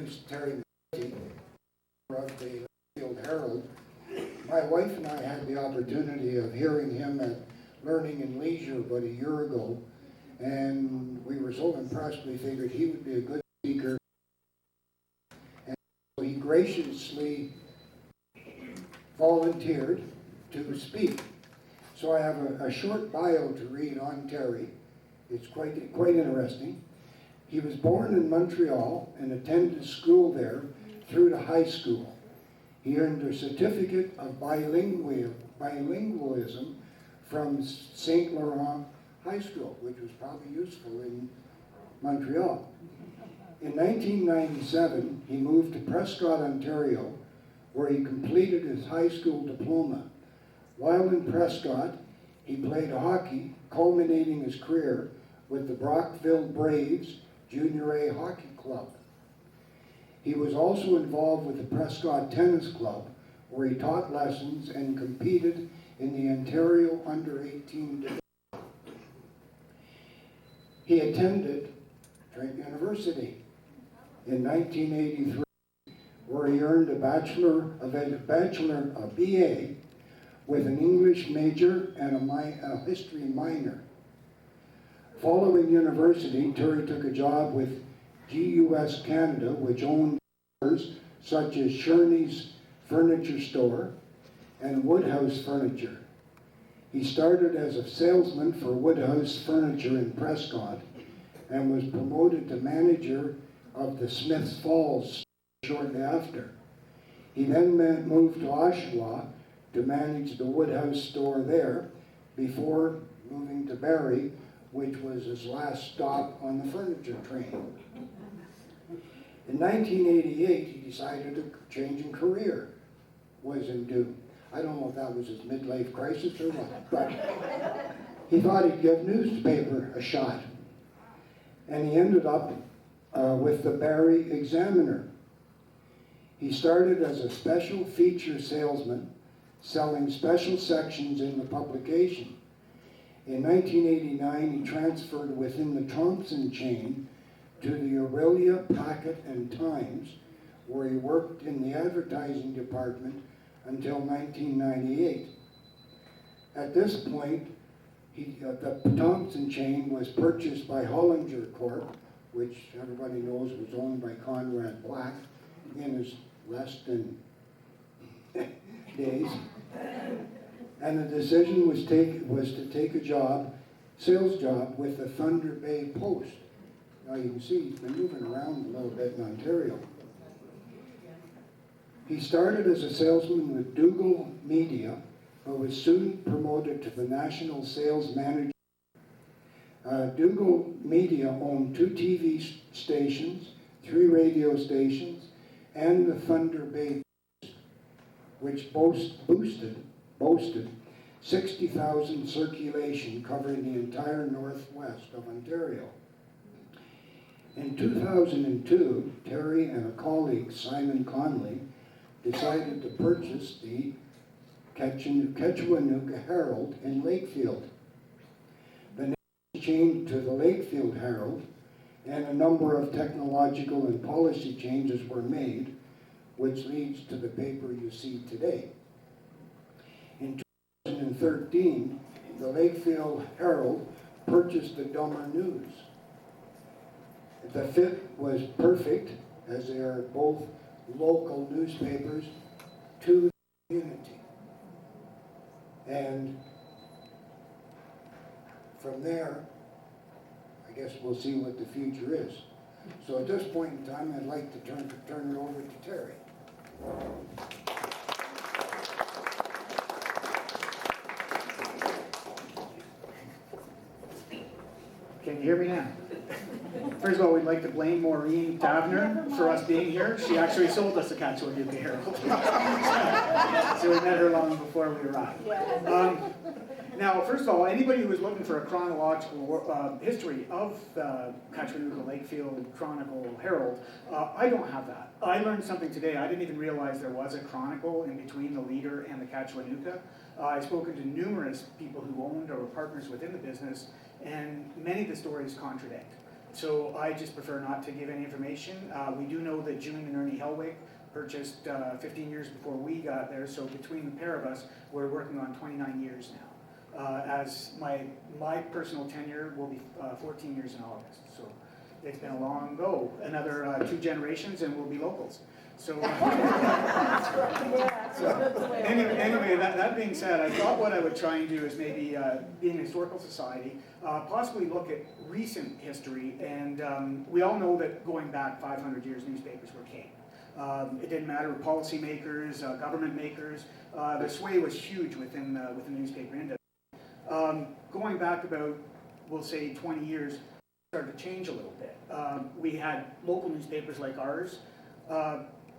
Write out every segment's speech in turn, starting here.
introduce Terry McQuitty of the Lakefield Herald. My wife and I had the opportunity of hearing him at Learning and Leisure about a year ago, and we were so impressed we figured he would be a good speaker. And so he graciously volunteered to speak. So I have a short bio to read on Terry. It's quite interesting. He was born in Montreal and attended school there through to high school. He earned a certificate of bilingualism from St. Laurent High School, which was probably useful in Montreal. In 1997, he moved to Prescott, Ontario, where he completed his high school diploma. While in Prescott, he played hockey, culminating his career with the Brockville Braves Junior A Hockey Club. He was also involved with the Prescott Tennis Club, where he taught lessons and competed in the Ontario Under-18 division. He attended Trent University in 1983, where he earned a BA with an English major and a history minor. Following university, Terry took a job with GUS Canada, which owned stores such as Sherney's Furniture Store and Woodhouse Furniture. He started as a salesman for Woodhouse Furniture in Prescott and was promoted to manager of the Smiths Falls shortly after. He then moved to Oshawa to manage the Woodhouse store there before moving to Barrie, which was his last stop on the furniture train. In 1988, he decided a changing career was in due. I don't know if that was his midlife crisis or what, but he thought he'd give newspaper a shot. And he ended up with the Barrie Examiner. He started as a special feature salesman, selling special sections in the publication. In 1989, he transferred within the Thompson chain to the Aurelia, Packet, and Times, where he worked in the advertising department until 1998. At this point, the Thompson chain was purchased by Hollinger Corp., which everybody knows was owned by Conrad Black in his less than days. And the decision was to take a sales job with the Thunder Bay Post. Now you can see he's been moving around a little bit in Ontario. He started as a salesman with Dougal Media, but was soon promoted to the national sales manager. Dougal Media owned 2 TV stations, 3 radio stations, and the Thunder Bay Post, which boasted 60,000 circulation covering the entire northwest of Ontario. In 2002, Terry and a colleague, Simon Conley, decided to purchase the Lakefield Herald in Lakefield. The name changed to the Lakefield Herald, and a number of technological and policy changes were made, which leads to the paper you see today. In 2013, the Lakefield Herald purchased the Dummer News. The fit was perfect, as they are both local newspapers to the community. And from there, I guess we'll see what the future is. So at this point in time, I'd like to turn it over to Terry. Can you hear me now? First of all, we'd like to blame Maureen Davner for us being here. She actually sold us the Katsuanuka Herald. So we met her long before we arrived. Now, first of all, anybody who is looking for a chronological history of the Katsuanuka Lakefield Chronicle Herald, I don't have that. I learned something today. I didn't even realize there was a chronicle in between the Leader and the Katsuanuka. I've spoken to numerous people who owned or were partners within the business, and many of the stories contradict. So I just prefer not to give any information. We do know that June and Ernie Helwig purchased 15 years before we got there, so between the pair of us, we're working on 29 years now. As my personal tenure will be 14 years in August, so it's been a long go. Another 2 generations and we'll be locals. So, anyway, that being said, I thought what I would try and do is maybe, being a historical society, possibly look at recent history, and we all know that going back 500 years, newspapers were king. It didn't matter, policymakers, government makers, the sway was huge within the newspaper industry. Going back about, we'll say 20 years, started to change a little bit. We had local newspapers like ours.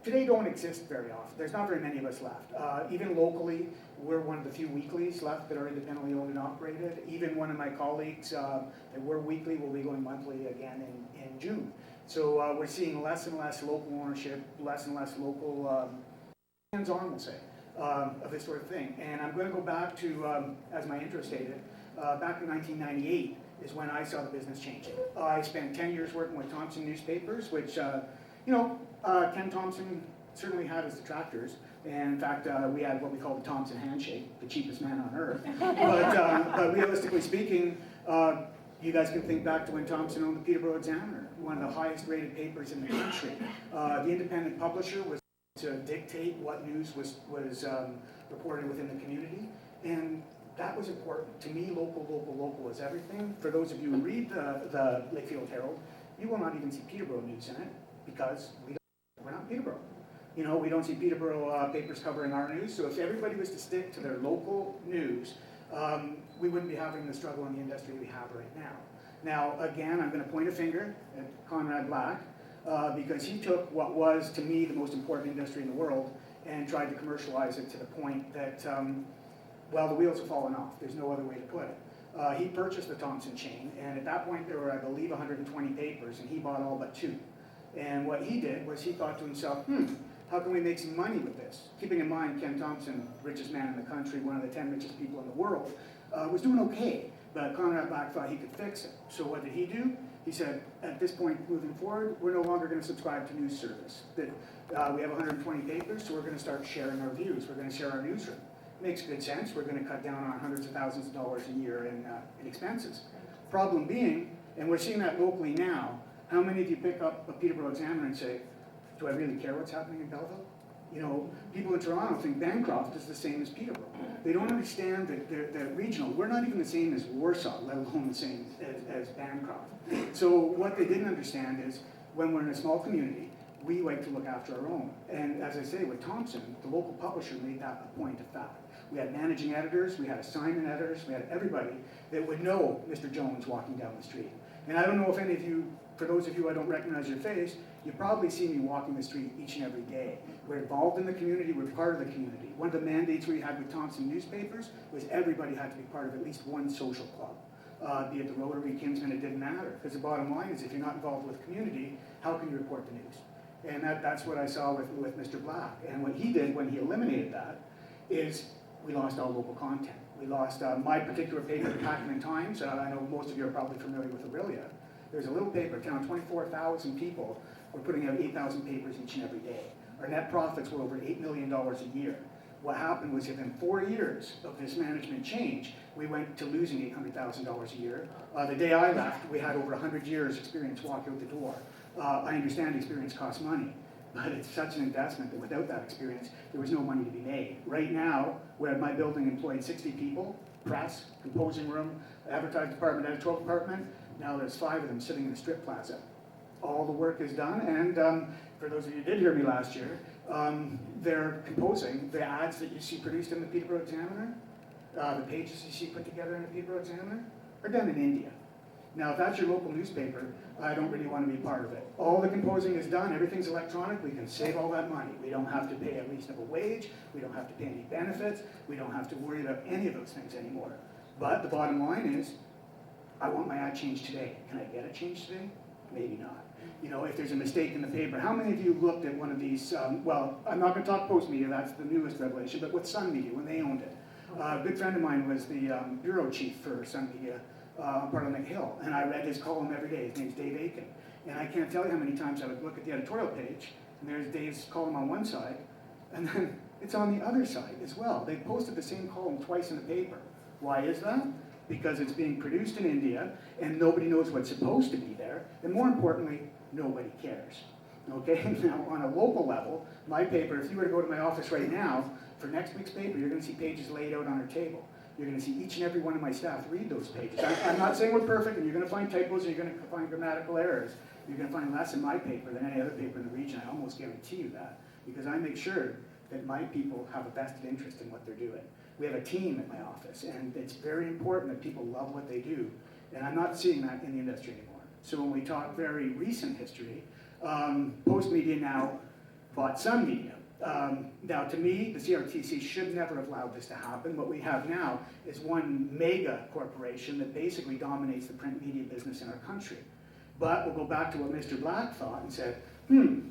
Today don't exist very often. There's not very many of us left. Even locally, we're one of the few weeklies left that are independently owned and operated. Even one of my colleagues that were weekly will be going monthly again in June. So we're seeing less and less local ownership, less and less local hands-on, we'll say, of this sort of thing. And I'm going to go back to, as my intro stated, back in 1998 is when I saw the business changing. I spent 10 years working with Thompson newspapers, which, Ken Thompson certainly had his detractors. And in fact, we had what we call the Thompson handshake, the cheapest man on earth. But realistically speaking, you guys can think back to when Thompson owned the Peterborough Examiner, one of the highest rated papers in the country. The independent publisher was to dictate what news was reported within the community. And that was important. To me, local is everything. For those of you who read the Lakefield Herald, you will not even see Peterborough news in it because we're not Peterborough. You know, we don't see Peterborough papers covering our news. So if everybody was to stick to their local news, we wouldn't be having the struggle in the industry we have right now. Now, again, I'm going to point a finger at Conrad Black because he took what was, to me, the most important industry in the world and tried to commercialize it to the point that, well, the wheels have fallen off. There's no other way to put it. He purchased the Thompson chain, and at that point there were, I believe, 120 papers, and he bought all but 2. And what he did was he thought to himself, how can we make some money with this? Keeping in mind, Ken Thompson, richest man in the country, one of the 10 richest people in the world, was doing okay, but Conrad Black thought he could fix it. So what did he do? He said, at this point moving forward, we're no longer going to subscribe to news service. That we have 120 papers, so we're going to start sharing our views. We're going to share our newsroom. Makes good sense. We're going to cut down on hundreds of thousands of dollars a year in expenses. Problem being, and we're seeing that locally now, how many of you pick up a Peterborough Examiner and say, do I really care what's happening in Belleville? You know, people in Toronto think Bancroft is the same as Peterborough. They don't understand that they're regional. We're not even the same as Warsaw, let alone the same as Bancroft. So what they didn't understand is when we're in a small community, we like to look after our own. And as I say, with Thompson, the local publisher made that a point of fact. We had managing editors, we had assignment editors, we had everybody that would know Mr. Jones walking down the street. And I don't know if any of you, for those of you I don't recognize your face, you probably see me walking the street each and every day. We're involved in the community, we're part of the community. One of the mandates we had with Thompson newspapers was everybody had to be part of at least one social club. Be it the Rotary, Kinsman, it didn't matter. Because the bottom line is if you're not involved with community, how can you report the news? And that's what I saw with Mr. Black. And what he did when he eliminated that is we lost all local content. We lost my particular paper, the Pakenham Times. I know most of you are probably familiar with Aurelia. There's a little paper, town 24,000 people. We're putting out 8,000 papers each and every day. Our net profits were over $8 million a year. What happened was within 4 years of this management change, we went to losing $800,000 a year. The day I left, we had over 100 years experience walk out the door. I understand experience costs money, but it's such an investment that without that experience, there was no money to be made. Right now, where my building employed 60 people, press, composing room, advertising department, editorial department, now there's 5 of them sitting in a strip plaza. All the work is done, and for those of you who did hear me last year, they're composing the ads that you see produced in the Peterborough Examiner, the pages you see put together in the Peterborough Examiner, are done in India. Now, if that's your local newspaper, I don't really want to be part of it. All the composing is done, everything's electronic, we can save all that money. We don't have to pay a reasonable wage, we don't have to pay any benefits, we don't have to worry about any of those things anymore. But the bottom line is, I want my ad changed today. Can I get it changed today? Maybe not. You know, if there's a mistake in the paper, how many of you looked at one of these, well, I'm not going to talk Post Media, that's the newest revelation, but with Sun Media, when they owned it. A good friend of mine was the bureau chief for Sun Media on Parliament Hill, and I read his column every day. His name's Dave Aiken. And I can't tell you how many times I would look at the editorial page, and there's Dave's column on one side, and then it's on the other side as well. They posted the same column twice in the paper. Why is that? Because it's being produced in India, and nobody knows what's supposed to be there, and more importantly, nobody cares. Okay, now on a local level, my paper, if you were to go to my office right now, for next week's paper, you're gonna see pages laid out on our table. You're gonna see each and every one of my staff read those pages. I'm not saying we're perfect, and you're gonna find typos, and you're gonna find grammatical errors. You're gonna find less in my paper than any other paper in the region, I almost guarantee you that, because I make sure that my people have a vested interest in what they're doing. We have a team at my office, and it's very important that people love what they do, and I'm not seeing that in the industry anymore. So when we talk very recent history, Post Media now bought Sun Media. Now to me, the CRTC should never have allowed this to happen. What we have now is one mega corporation that basically dominates the print media business in our country. But we'll go back to what Mr. Black thought and said,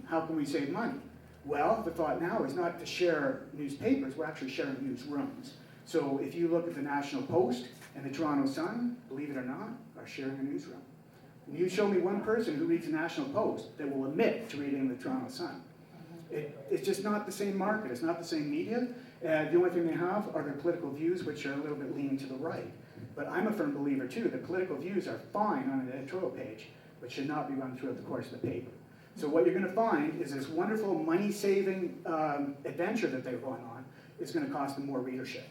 how can we save money? Well, the thought now is not to share newspapers, we're actually sharing newsrooms. So if you look at the National Post and the Toronto Sun, believe it or not, are sharing a newsroom. And you show me one person who reads the National Post that will admit to reading the Toronto Sun. It's just not the same market, it's not the same media. The only thing they have are their political views, which are a little bit leaning to the right. But I'm a firm believer too, that political views are fine on an editorial page, but should not be run throughout the course of the paper. So what you're gonna find is this wonderful money-saving adventure that they're going on is gonna cost them more readership.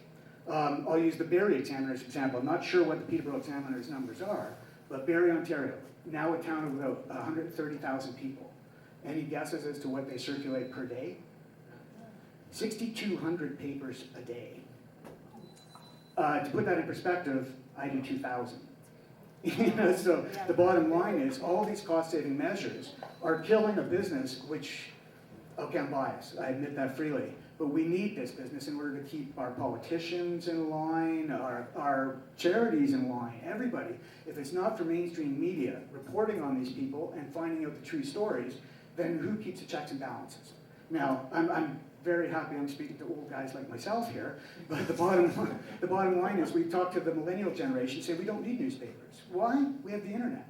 I'll use the Barrie Examiner as an example. I'm not sure what the Peterborough Examiner's numbers are, but Barrie, Ontario, now a town of about 130,000 people. Any guesses as to what they circulate per day? 6,200 papers a day. To put that in perspective, I do 2,000. So the bottom line is all these cost-saving measures are killing a business which, okay, I'm biased, I admit that freely, but we need this business in order to keep our politicians in line, our charities in line, everybody. If it's not for mainstream media reporting on these people and finding out the true stories, then who keeps the checks and balances? Now, I'm very happy I'm speaking to old guys like myself here, but the bottom line is we talk to the millennial generation, say we don't need newspapers. Why? We have the internet.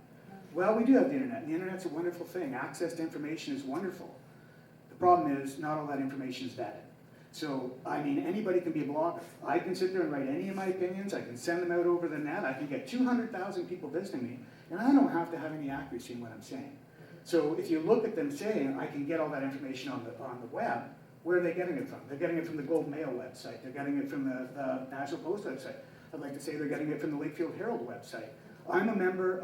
Well, we do have the internet, and the internet's a wonderful thing. Access to information is wonderful. The problem is not all that information is vetted. So, I mean, anybody can be a blogger. I can sit there and write any of my opinions, I can send them out over the net, I can get 200,000 people visiting me, and I don't have to have any accuracy in what I'm saying. So if you look at them saying, I can get all that information on the web, where are they getting it from? They're getting it from the Globe Mail website. They're getting it from the National Post website. I'd like to say they're getting it from the Lakefield Herald website. I'm a member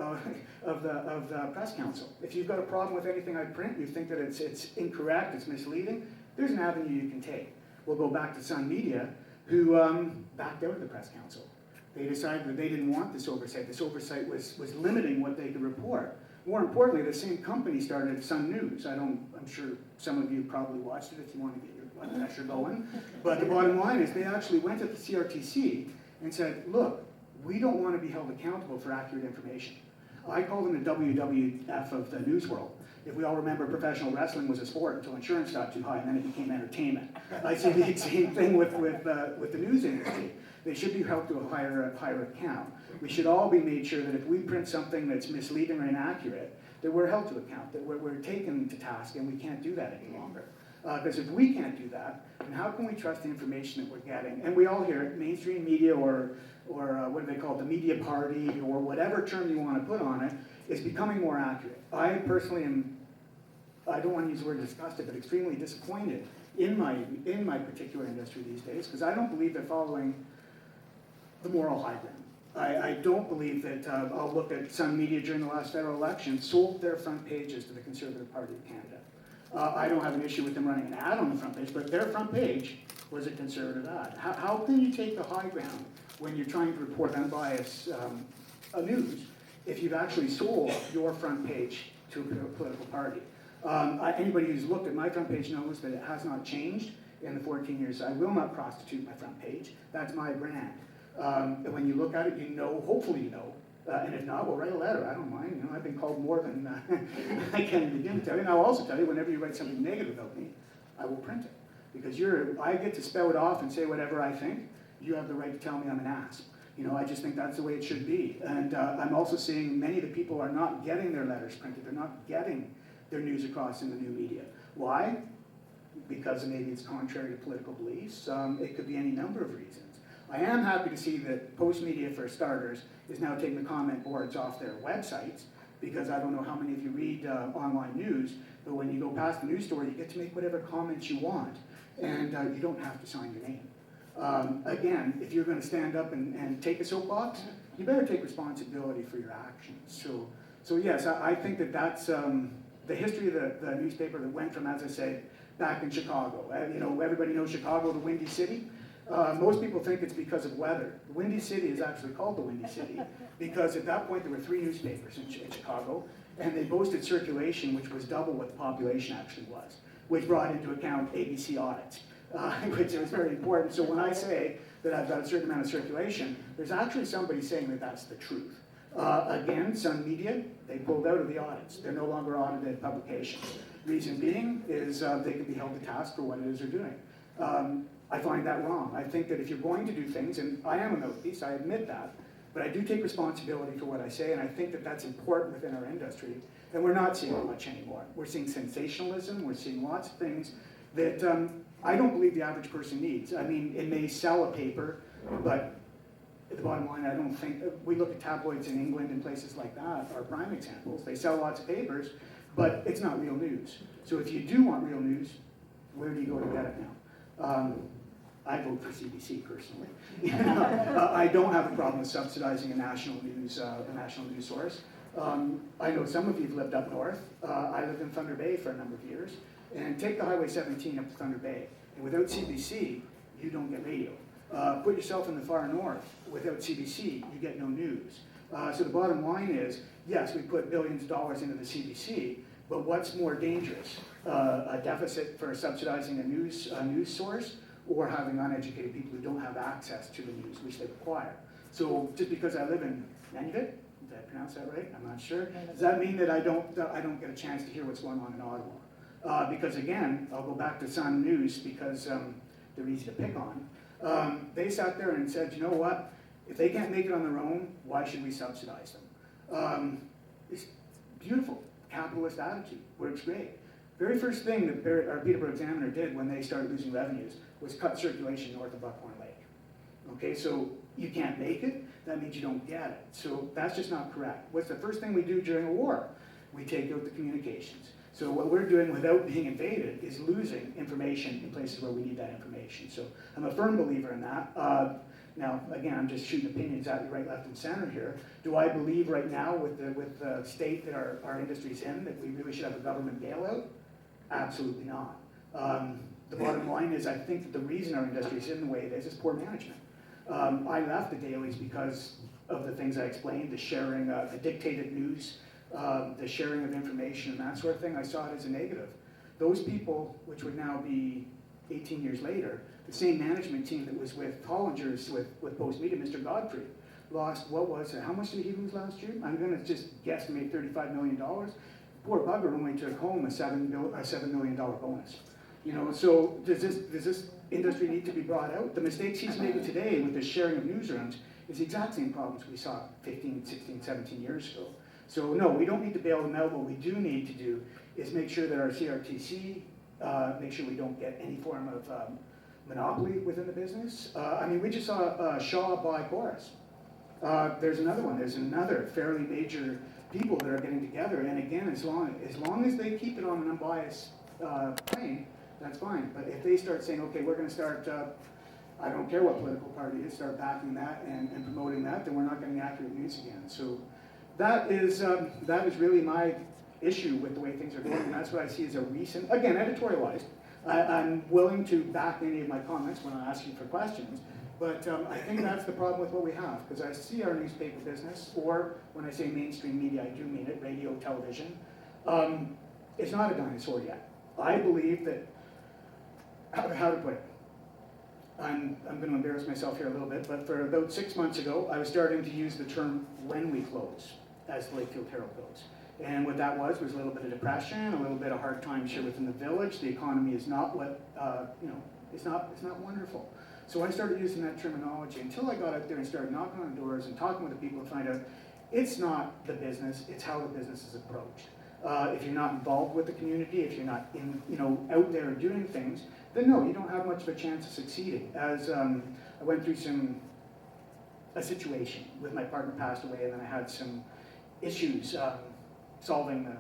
of the Press Council. If you've got a problem with anything I print, you think that it's incorrect, it's misleading, there's an avenue you can take. We'll go back to Sun Media, who backed out of the Press Council. They decided that they didn't want this oversight. This oversight was limiting what they could report. More importantly, the same company started Sun News. I'm sure some of you probably watched it if you want to get your blood pressure going. But the bottom line is they actually went to the CRTC and said, look, we don't want to be held accountable for accurate information. I call them the WWF of the news world. If we all remember, professional wrestling was a sport until insurance got too high and then it became entertainment. I see the same thing with the news industry. They should be held to a higher account. We should all be made sure that if we print something that's misleading or inaccurate, that we're held to account, that we're taken to task, and we can't do that any longer. Because if we can't do that, then how can we trust the information that we're getting? And we all hear it, mainstream media or what do they call it, the media party, or whatever term you want to put on it, is becoming more accurate. I personally am, I don't want to use the word disgusted, but extremely disappointed in my particular industry these days, because I don't believe they're following the moral high ground. I don't believe that, I'll look at Sun Media during the last federal election, sold their front pages to the Conservative Party of Canada. I don't have an issue with them running an ad on the front page, but their front page was a Conservative ad. How can you take the high ground when you're trying to report unbiased news if you've actually sold your front page to a political party? Anybody who's looked at my front page knows that it has not changed in the 14 years. I will not prostitute my front page. That's my brand. And when you look at it, you know, hopefully you know. And if not, we'll write a letter. I don't mind. You know, I've been called more than I can begin to tell you. And I'll also tell you, whenever you write something negative about me, I will print it. Because I get to spell it off and say whatever I think. You have the right to tell me I'm an ass. You know, I just think that's the way it should be. And I'm also seeing many of the people are not getting their letters printed. They're not getting their news across in the new media. Why? Because maybe it's contrary to political beliefs. It could be any number of reasons. I am happy to see that Post Media, for starters, is now taking the comment boards off their websites, because I don't know how many of you read online news, but when you go past the news store, you get to make whatever comments you want, and you don't have to sign your name. Again, if you're going to stand up and take a soapbox, you better take responsibility for your actions. So yes, I think that that's the history of the newspaper that went from, as I said, back in Chicago. You know, everybody knows Chicago, the Windy City. Most people think it's because of weather. The Windy City is actually called the Windy City because at that point there were 3 newspapers in Chicago, and they boasted circulation which was double what the population actually was, which brought into account ABC audits, which was very important. So when I say that I've got a certain amount of circulation, there's actually somebody saying that that's the truth. Again, Sun Media, they pulled out of the audits. They're no longer audited publications. Reason being is they can be held to task for what it is they're doing. I find that wrong. I think that if you're going to do things, and I am a mouthpiece, I admit that, but I do take responsibility for what I say, and I think that that's important within our industry, and we're not seeing it much anymore. We're seeing sensationalism, we're seeing lots of things that I don't believe the average person needs. I mean, it may sell a paper, but at the bottom line, I don't think, we look at tabloids in England and places like that are prime examples. They sell lots of papers, but it's not real news. So if you do want real news, where do you go to get it now? I vote for CBC personally. I don't have a problem with subsidizing a national news source. I know some of you have lived up north. I lived in Thunder Bay for a number of years. And take the Highway 17 up to Thunder Bay. And without CBC, you don't get radio. Put yourself in the far north. Without CBC, you get no news. So the bottom line is, yes, we put billions of dollars into the CBC, but what's more dangerous? A deficit for subsidizing a news source, or having uneducated people who don't have access to the news, which they require. So just because I live in Nunavut, did I pronounce that right? I'm not sure. Does that mean that I don't get a chance to hear what's going on in Ottawa? Because again, I'll go back to Sun News because they're easy to pick on. They sat there and said, you know what? If they can't make it on their own, why should we subsidize them? It's beautiful, capitalist attitude, works great. Very first thing that our Peterborough Examiner did when they started losing revenues was cut circulation north of Buckhorn Lake. Okay, so you can't make it, that means you don't get it. So that's just not correct. What's the first thing we do during a war? We take out the communications. So what we're doing without being invaded is losing information in places where we need that information. So I'm a firm believer in that. Now, again, I'm just shooting opinions at you right, left, and center here. Do I believe right now with the state that our industry's in that we really should have a government bailout? Absolutely not. The bottom line is I think that the reason our industry is in the way it is poor management. I left the dailies because of the things I explained, the sharing, the dictated news, the sharing of information and that sort of thing. I saw it as a negative. Those people, which would now be 18 years later, the same management team that was with Hollinger's, with Post Media, Mr. Godfrey, lost, what was it, how much did he lose last year? I'm gonna just guesstimate $35 million. Poor bugger only took home a $7 million bonus. You know, so does this industry need to be brought out? The mistakes he's making today with the sharing of newsrooms is the exact same problems we saw 15, 16, 17 years ago. So no, we don't need to bail them out. What we do need to do is make sure that our CRTC, make sure we don't get any form of monopoly within the business. I mean, we just saw Shaw buy Chorus. There's another one. There's another fairly major people that are getting together. And again, as long as they keep it on an unbiased plane, that's fine. But if they start saying, okay, we're going to start, I don't care what political party it is, start backing that and promoting that, then we're not getting accurate news again. So that is really my issue with the way things are going. And that's what I see as a recent, again, editorialized. I'm willing to back any of my comments when I ask you for questions. But I think that's the problem with what we have, because I see our newspaper business, or when I say mainstream media, I do mean it, radio, television. It's not a dinosaur yet. I believe that, how to put it, I'm going to embarrass myself here a little bit, but for about 6 months ago, I was starting to use the term when we close, as the Lakefield Herald goes. And what that was a little bit of depression, a little bit of hard times here within the village. The economy is not what, it's not wonderful. So I started using that terminology until I got out there and started knocking on doors and talking with the people to find out it's not the business, it's how the business is approached. If you're not involved with the community, if you're not out there doing things, then no, you don't have much of a chance of succeeding. As I went through a situation with my partner passed away, and then I had some issues solving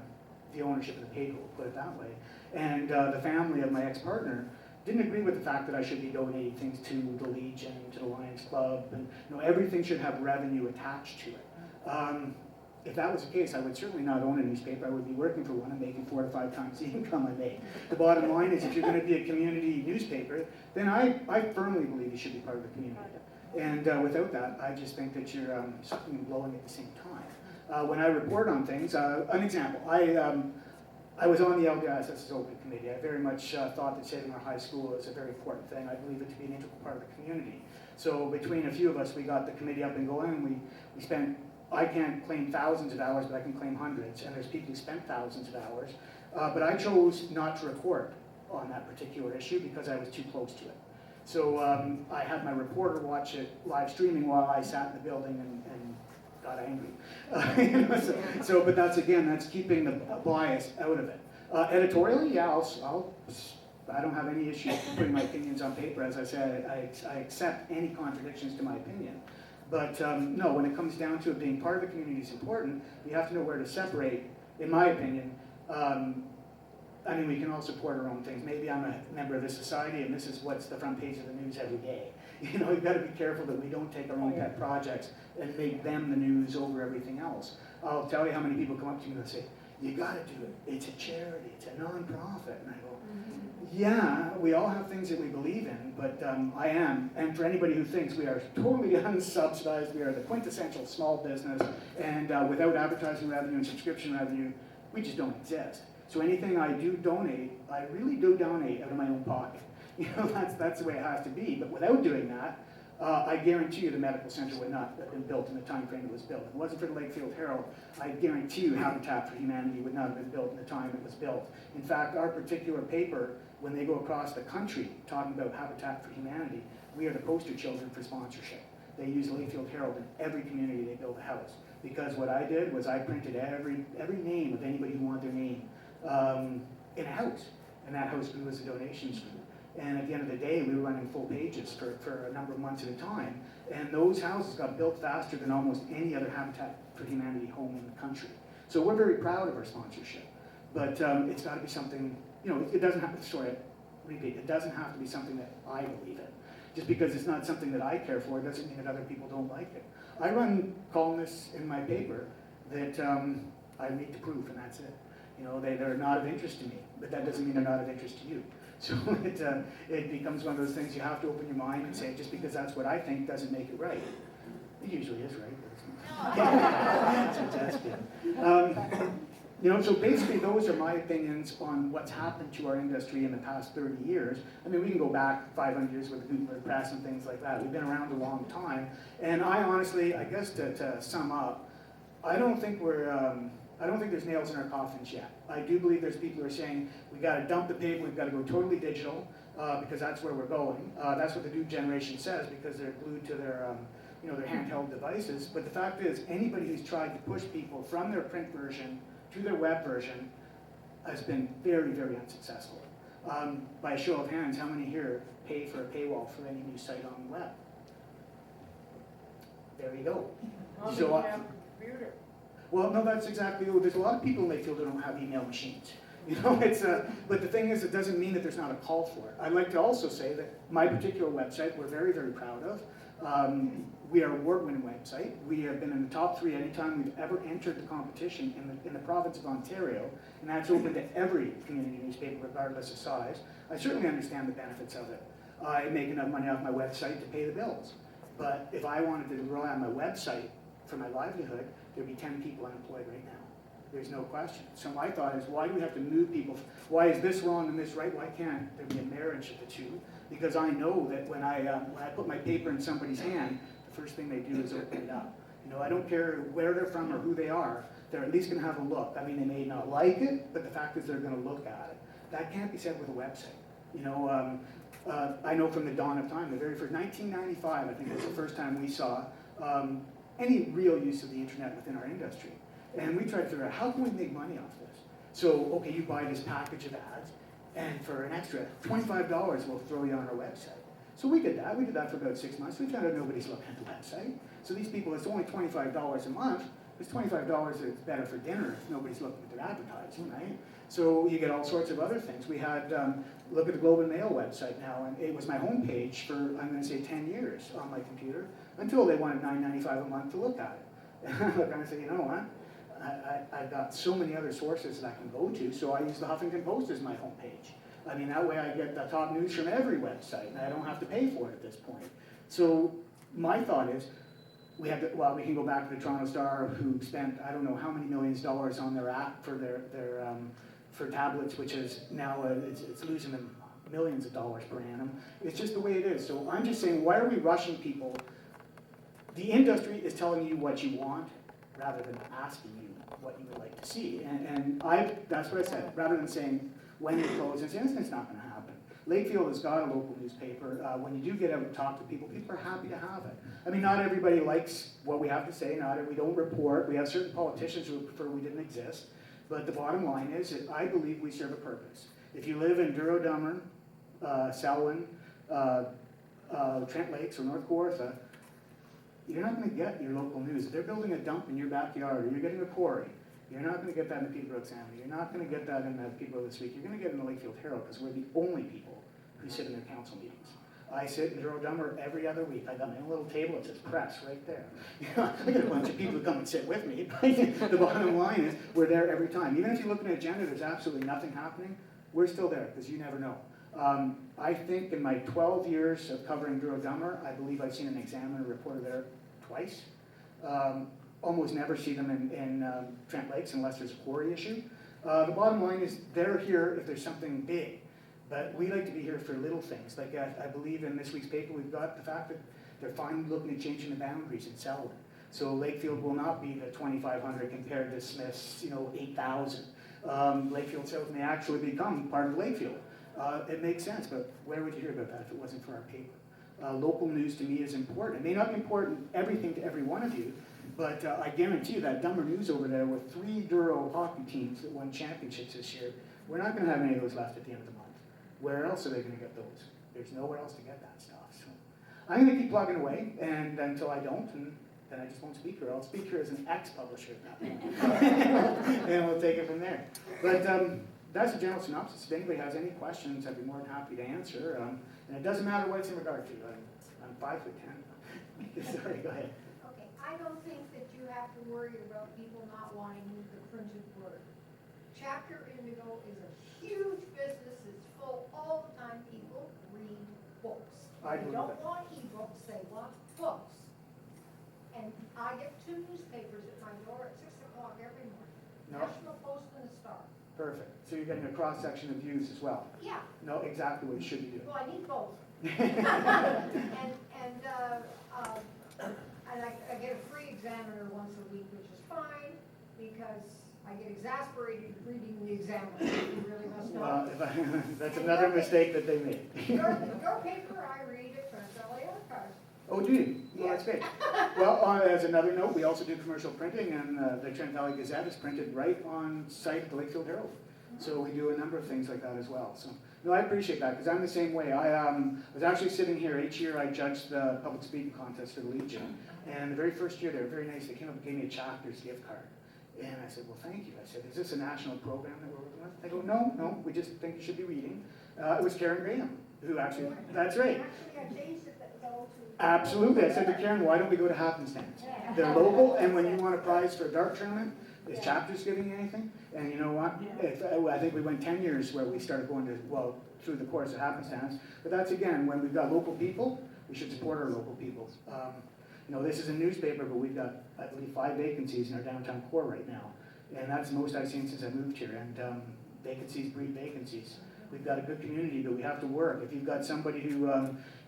the ownership of the paper, we'll put it that way. And the family of my ex-partner didn't agree with the fact that I should be donating things to the Legion, to the Lions Club, and everything should have revenue attached to it. If that was the case, I would certainly not own a newspaper. I would be working for one and making 4 to 5 times the income I make. The bottom line is, if you're going to be a community newspaper, then I firmly believe you should be part of the community. And without that, I just think that you're sucking and blowing at the same time. When I report on things, an example, I was on the LDISS's open committee. I very much thought that saving our high school is a very important thing. I believe it to be an integral part of the community. So between a few of us, we got the committee up and going, and we spent, I can't claim thousands of hours, but I can claim hundreds, and there's people who spent thousands of hours. But I chose not to report on that particular issue because I was too close to it. So I had my reporter watch it live streaming while I sat in the building and got angry. But that's keeping the bias out of it. Editorially, yeah, I don't have any issue putting my opinions on paper. As I said, I accept any contradictions to my opinion. But no, when it comes down to it being part of the community is important, you have to know where to separate, in my opinion. I mean, we can all support our own things. Maybe I'm a member of this society and this is what's the front page of the news every day. You've got to be careful that we don't take our own pet projects and make them the news over everything else. I'll tell you how many people come up to me and say, you got to do it. It's a charity. It's a non-profit. And I go, yeah, we all have things that we believe in, but I am. And for anybody who thinks we are totally unsubsidized, we are the quintessential small business, and without advertising revenue and subscription revenue, we just don't exist. So anything I do donate, I really do donate out of my own pocket. That's the way it has to be. But without doing that, I guarantee you the medical center would not have been built in the time frame it was built. If it wasn't for the Lakefield Herald, I guarantee you Habitat for Humanity would not have been built in the time it was built. In fact, our particular paper, when they go across the country talking about Habitat for Humanity, we are the poster children for sponsorship. They use Lakefield Herald in every community they build a house. Because what I did was I printed every name of anybody who wanted their name in a house, and that house grew as a donations group. And at the end of the day, we were running full pages for a number of months at a time, and those houses got built faster than almost any other Habitat for Humanity home in the country. So we're very proud of our sponsorship, but it's got to be something, it doesn't have to, it doesn't have to be something that I believe in. Just because it's not something that I care for doesn't mean that other people don't like it. I run columnists in my paper that I read to proof, and that's it. They're not of interest to me, but that doesn't mean they're not of interest to you. So it becomes one of those things you have to open your mind and say, just because that's what I think doesn't make it right. It usually is right, but it's not. So basically those are my opinions on what's happened to our industry in the past 30 years. I mean, we can go back 500 years with the Gutenberg press and things like that. We've been around a long time. And I honestly, I guess to sum up, I don't think there's nails in our coffins yet. I do believe there's people who are saying, we got to dump the paper, we've got to go totally digital, because that's where we're going. That's what the new generation says, because they're glued to their handheld devices. But the fact is, anybody who's tried to push people from their print version to their web version has been very, very unsuccessful. By a show of hands, how many here pay for a paywall for any new site on the web? There you go. Well, no, that's exactly it. There's a lot of people in Lakefield who don't have email machines. But the thing is, it doesn't mean that there's not a call for it. I'd like to also say that my particular website, we're very, very proud of. We are an award-winning website. We have been in the top 3 anytime we've ever entered the competition in the province of Ontario, and that's open to every community newspaper, regardless of size. I certainly understand the benefits of it. I make enough money off my website to pay the bills. But if I wanted to rely on my website for my livelihood, there'd be 10 people unemployed right now. There's no question. So my thought is, why do we have to move people? Why is this wrong and this right? Why can't there be a marriage of the two? Because I know that when I put my paper in somebody's hand, the first thing they do is open it up. I don't care where they're from or who they are, they're at least going to have a look. I mean, they may not like it, but the fact is they're going to look at it. That can't be said with a website. I know from the dawn of time, the very first, 1995, I think was the first time we saw any real use of the internet within our industry. And we tried to figure out, how can we make money off this? So, okay, you buy this package of ads, and for an extra $25, we'll throw you on our website. So we did that. We did that for about 6 months. We found out nobody's looking at the website. So these people, it's only $25 a month. It's $25 that's better for dinner if nobody's looking at their advertising, right? So you get all sorts of other things. We had, look at the Globe and Mail website now, and it was my homepage for, I'm going to say 10 years on my computer, until they wanted $9.95 a month to look at it. And I looked and I said, you know what? I've got so many other sources that I can go to, so I use the Huffington Post as my homepage. I mean, that way I get the top news from every website, and I don't have to pay for it at this point. So my thought is, we can go back to the Toronto Star, who spent, I don't know how many millions of dollars on their app for for tablets, which is now, it's losing them millions of dollars per annum. It's just the way it is. So I'm just saying, why are we rushing people? The industry is telling you what you want, rather than asking you what you would like to see. And that's what I said, rather than saying, when you close, it's not going to happen. Lakefield has got a local newspaper. When you do get out and talk to people, people are happy to have it. I mean, not everybody likes what we have to say. We don't report. We have certain politicians who prefer we didn't exist. But the bottom line is that I believe we serve a purpose. If you live in Duro-Dummer, Selwyn, Trent Lakes, or North Kawartha, you're not going to get your local news. If they're building a dump in your backyard, or you're getting a quarry, you're not going to get that in the Peterborough Examiner. You're not going to get that in the Peterborough This Week. You're going to get it in the Lakefield Herald, because we're the only people who sit in their council meetings. I sit in Duro-Dummer every other week. I got my own little table that says press right there. I got a bunch of people who come and sit with me. The bottom line is, we're there every time. Even if you look at an agenda, there's absolutely nothing happening, we're still there, because you never know. I think in my 12 years of covering Duro-Dummer, I believe I've seen an Examiner reporter there twice. Almost never see them in Trent Lakes unless there's a quarry issue. The bottom line is, they're here if there's something big. But we like to be here for little things. Like I believe in this week's paper, we've got the fact that they're finally looking at changing the boundaries in Selwyn. So Lakefield will not be the 2,500 compared to Smith's, 8,000. Lakefield South may actually become part of Lakefield. It makes sense, but where would you hear about that if it wasn't for our paper? Local news to me is important. It may not be important everything to every one of you, but I guarantee you that Dummer News over there with 3 Duro hockey teams that won championships this year, we're not going to have any of those left at the end of the month. Where else are they going to get those? There's nowhere else to get that stuff. So I'm going to keep plugging away, and until I don't, and then I just won't speak here. I'll speak here as an ex-publisher at that point. And we'll take it from there. But that's a general synopsis. If anybody has any questions, I'd be more than happy to answer. And it doesn't matter what it's in regard to. I'm 5'10". Sorry, go ahead. Okay, I don't think that you have to worry about people not wanting the printed word. Chapter Indigo is a huge business. It's full all the time. People read books. They don't want e-books, they want books. And I get 2 newspapers at my door at 6 o'clock every morning. No. National Post and the Star. Perfect. So you're getting a cross-section of views as well. Yeah. No, exactly what you should be doing. Well, I need both. And I get a free Examiner once a week, which is fine, because I get exasperated reading the Examiner. You really must know. Well, that's another mistake that they made. Your paper, I read it from LA Archives. Oh, do you? Well, that's great. Well, as another note, we also do commercial printing, and the Trent Valley Gazette is printed right on site at the Lakefield Herald. So we do a number of things like that as well. So, no, I appreciate that, because I'm the same way. I was actually sitting here, each year I judged the public speaking contest for the Legion, and the very first year they were very nice. They came up and gave me a chapter's gift card. And I said, well, thank you. I said, is this a national program that we're working with? They go, no, we just think you should be reading. It was Karen Graham, who actually, that's right. Absolutely. I said to Karen, why don't we go to happenstance? They're local, and when you want a prize for a dart tournament, is Chapters giving you anything? And you know what? I think we went 10 years where we started going to, well, through the course of happenstance. But that's, again, when we've got local people, we should support our local people. This is a newspaper, but we've got, I believe, 5 vacancies in our downtown core right now. And that's the most I've seen since I moved here. And vacancies breed vacancies. We've got a good community, but we have to work. If you've got somebody who,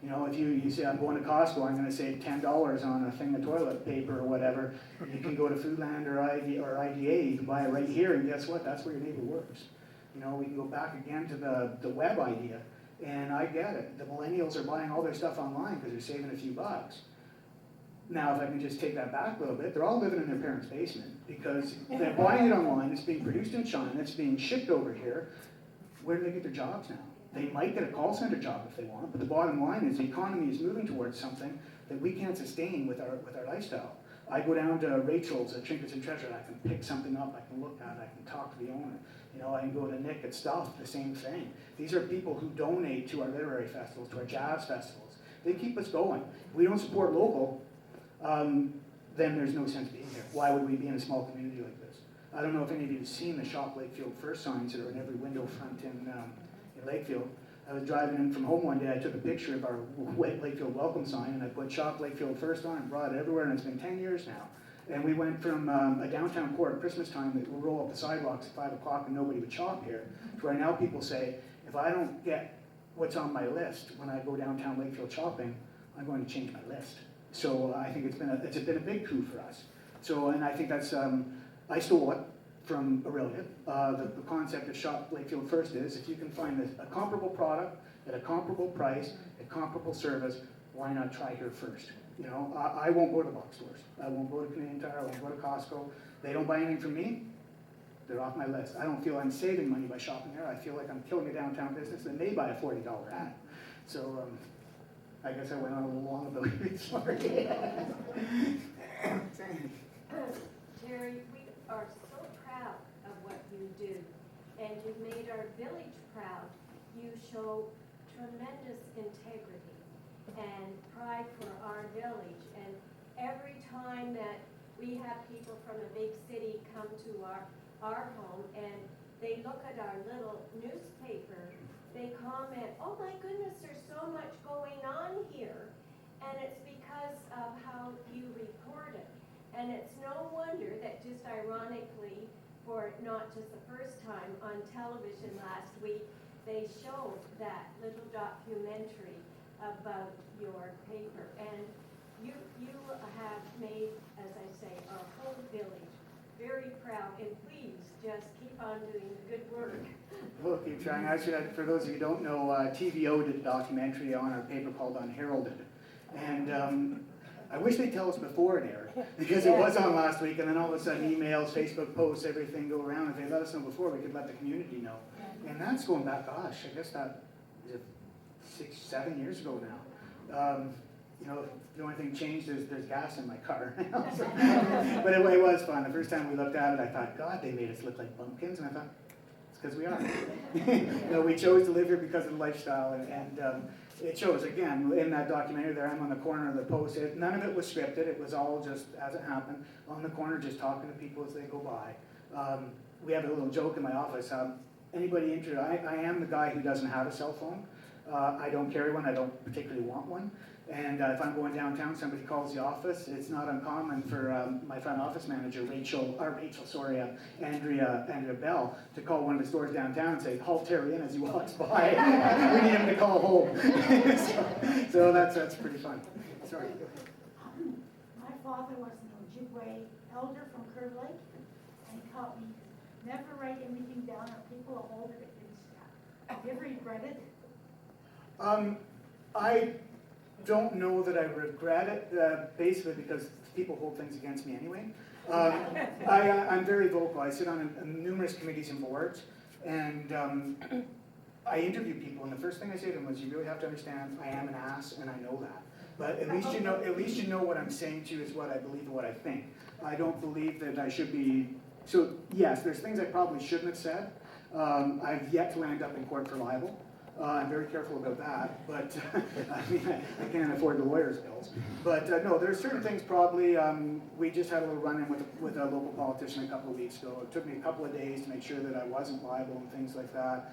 if you say, I'm going to Costco, I'm going to save $10 on a thing of toilet paper or whatever, you can go to Foodland or IDA, you can buy it right here, and guess what? That's where your neighbor works. We can go back again to the web idea. And I get it. The millennials are buying all their stuff online because they're saving a few bucks. Now, if I can just take that back a little bit, they're all living in their parents' basement because they're buying it online, it's being produced in China, it's being shipped over here. Where do they get their jobs now? They might get a call center job if they want, but the bottom line is the economy is moving towards something that we can't sustain with our lifestyle. I go down to Rachel's at Trinkets and Treasure, I can pick something up, I can look at it, I can talk to the owner. You know, I can go to Nick at Stuff, the same thing. These are people who donate to our literary festivals, to our jazz festivals. They keep us going. If we don't support local, then there's no sense being here. Why would we be in a small community like this? I don't know if any of you have seen the Shop Lakefield First signs that are in every window front in Lakefield. I was driving in from home one day, I took a picture of our Lakefield welcome sign and I put Shop Lakefield First on and brought it everywhere, and it's been 10 years now. And we went from a downtown core at Christmas time that would roll up the sidewalks at 5 o'clock and nobody would shop here, to where now people say, if I don't get what's on my list when I go downtown Lakefield shopping, I'm going to change my list. So I think it's been a big coup for us. So, and I think that's, I stole it from Aurelia. The concept of Shop Lakefield First is, if you can find a comparable product at a comparable price, at comparable service, why not try here first? You know, I won't go to box stores. I won't go to Canadian Tire, I won't go to Costco. They don't buy anything from me, they're off my list. I don't feel I'm saving money by shopping there. I feel like I'm killing a downtown business that may buy a $40 ad. So I guess I went on a little long about it, sorry. Terry, we are so proud of what you do, and you've made our village proud. You show tremendous integrity and pride for our village, and every time that we have people from a big city come to our home and they look at our little newspaper, they comment, oh my goodness, there's so much going on here. And it's because of how you report it. And it's no wonder that, just ironically, for not just the first time on television last week, they showed that little documentary about your paper. And you have made, as I say, our whole village very proud, and please just keep on doing the good work. We'll keep trying. Actually, for those of you who don't know, TVO did a documentary on our paper called Unheralded. And I wish they'd tell us before it aired, because it was on last week, and then all of a sudden emails, Facebook posts, everything go around. If they let us know before, we could let the community know. And that's going back, gosh, I guess that is 6, 7 years ago now. You know, the only thing changed is there's gas in my car. But anyway, it was fun. The first time we looked at it, I thought, God, they made us look like bumpkins. And I thought, it's because we are. You know, we chose to live here because of the lifestyle. And it shows, again, in that documentary there, I'm on the corner of the post. None of it was scripted. It was all just as it happened. On the corner, just talking to people as they go by. We have a little joke in my office. Anybody interested? I am the guy who doesn't have a cell phone. I don't carry one. I don't particularly want one. And if I'm going downtown, somebody calls the office. It's not uncommon for my front office manager, Andrea Bell, to call one of the stores downtown and say, "Halt Terry in as he walks by. We need him to call home." so that's pretty fun. Sorry. My father was an Ojibwe elder from Curve Lake, and he taught me never write anything down or people will hold it against you. Have you ever regretted it? I don't know that I regret it, basically because people hold things against me anyway. I'm very vocal. I sit on numerous committees and boards, and I interview people, and the first thing I say to them is, you really have to understand, I am an ass, and I know that. But at least you know what I'm saying to you is what I believe and what I think. I don't believe that I should be, so yes, there's things I probably shouldn't have said. I've yet to land up in court for libel. I'm very careful about that, but I mean, I can't afford the lawyer's bills. But no, there's certain things probably, we just had a little run-in with a local politician a couple of weeks ago. It took me a couple of days to make sure that I wasn't liable and things like that.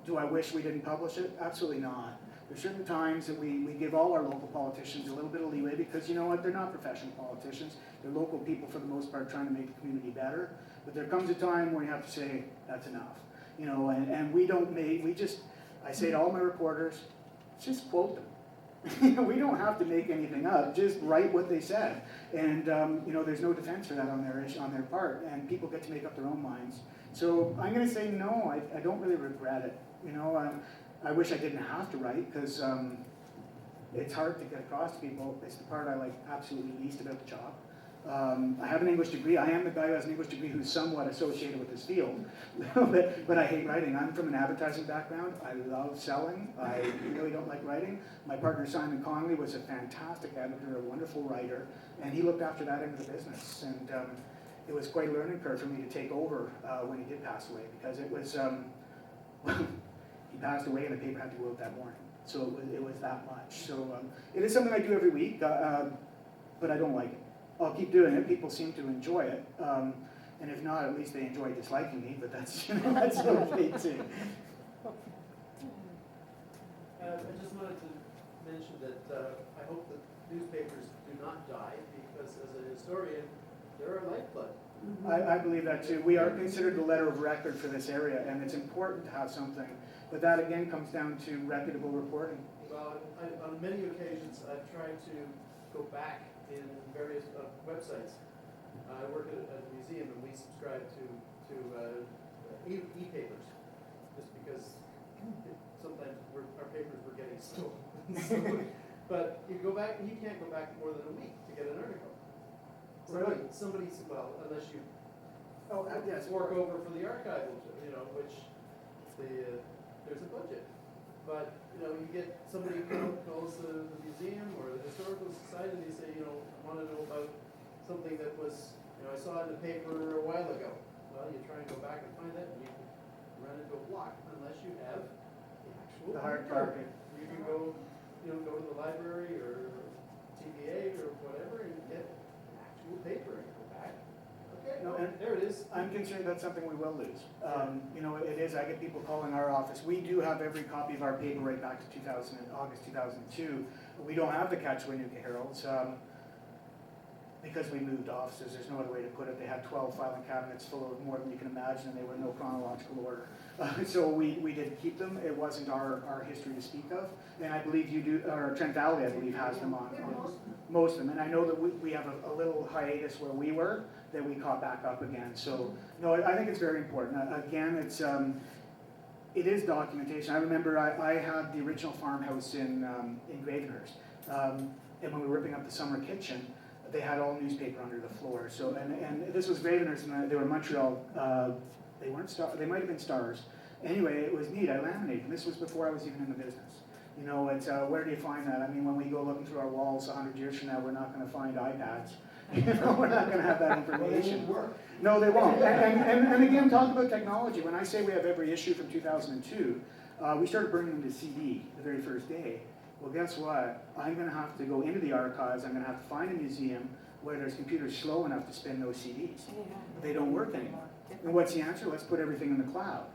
Do I wish we didn't publish it? Absolutely not. There's certain times that we give all our local politicians a little bit of leeway because, you know what, they're not professional politicians. They're local people for the most part trying to make the community better. But there comes a time where you have to say, that's enough. You know, and we don't make, we just, I say to all my reporters, just quote them. We don't have to make anything up, just write what they said. And you know, there's no defense for that on their part, and people get to make up their own minds. So I'm going to say no, I don't really regret it. You know, I wish I didn't have to write, because it's hard to get across to people. It's the part I like absolutely least about the job. I have an English degree. I am the guy who has an English degree who's somewhat associated with this field, but I hate writing. I'm from an advertising background. I love selling. I really don't like writing. My partner Simon Connolly was a fantastic editor, a wonderful writer, and he looked after that end of the business. And it was quite a learning curve for me to take over when he did pass away, because it was, he passed away and the paper had to go out that morning. So it was that much. So it is something I do every week, but I don't like it. I'll keep doing it. People seem to enjoy it, and if not, at least they enjoy disliking me. But that's that's okay too. I just wanted to mention that I hope that newspapers do not die, because as a historian, they're our lifeblood. I believe that too. We are considered the letter of record for this area, and it's important to have something. But that again comes down to reputable reporting. Well, on many occasions, I've tried to go back in various websites. I work at a museum, and we subscribe to e-papers, just because sometimes our papers were getting stolen. But you go back, and you can't go back more than a week to get an article. Really? Somebody's, well, unless you Yes. fork over for the archival, which there's a budget. But, you get somebody calls the museum or the historical society, and they say, I want to know about something that was, I saw in the paper a while ago. Well, you try and go back and find that, and you run into a block unless you have the actual hard paper. copy. You can go, go to the library or TVA or whatever and get the actual paper and go back. Okay, No, and there it is. I'm concerned that's something we will lose. It is. I get people calling our office. We do have every copy of our paper right back to August 2002. We don't have the Catchway-Nuka Heralds because we moved offices. There's no other way to put it. They had 12 filing cabinets full of more than you can imagine, and they were in no chronological order. So we didn't keep them. It wasn't our history to speak of. And I believe you do, or Trent Valley, I believe, has them on most of them. And I know that we have a little hiatus where we were, that we caught back up again. So, no, I think it's very important. Again, it is documentation. I remember I had the original farmhouse in Gravenhurst, and when we were ripping up the summer kitchen, they had all newspaper under the floor. So, and this was Gravenhurst, and they were Montreal. They weren't they might have been Stars. Anyway, it was neat. I laminated. This was before I was even in the business. It's where do you find that? I mean, when we go looking through our walls 100 years from now, we're not going to find iPads. We're not going to have that information. No, they won't. And again, talk about technology. When I say we have every issue from 2002, we started burning them to CD the very first day. Well, guess what? I'm going to have to go into the archives. I'm going to have to find a museum where there's computers slow enough to spin those CDs. They don't work anymore. And what's the answer? Let's put everything in the cloud.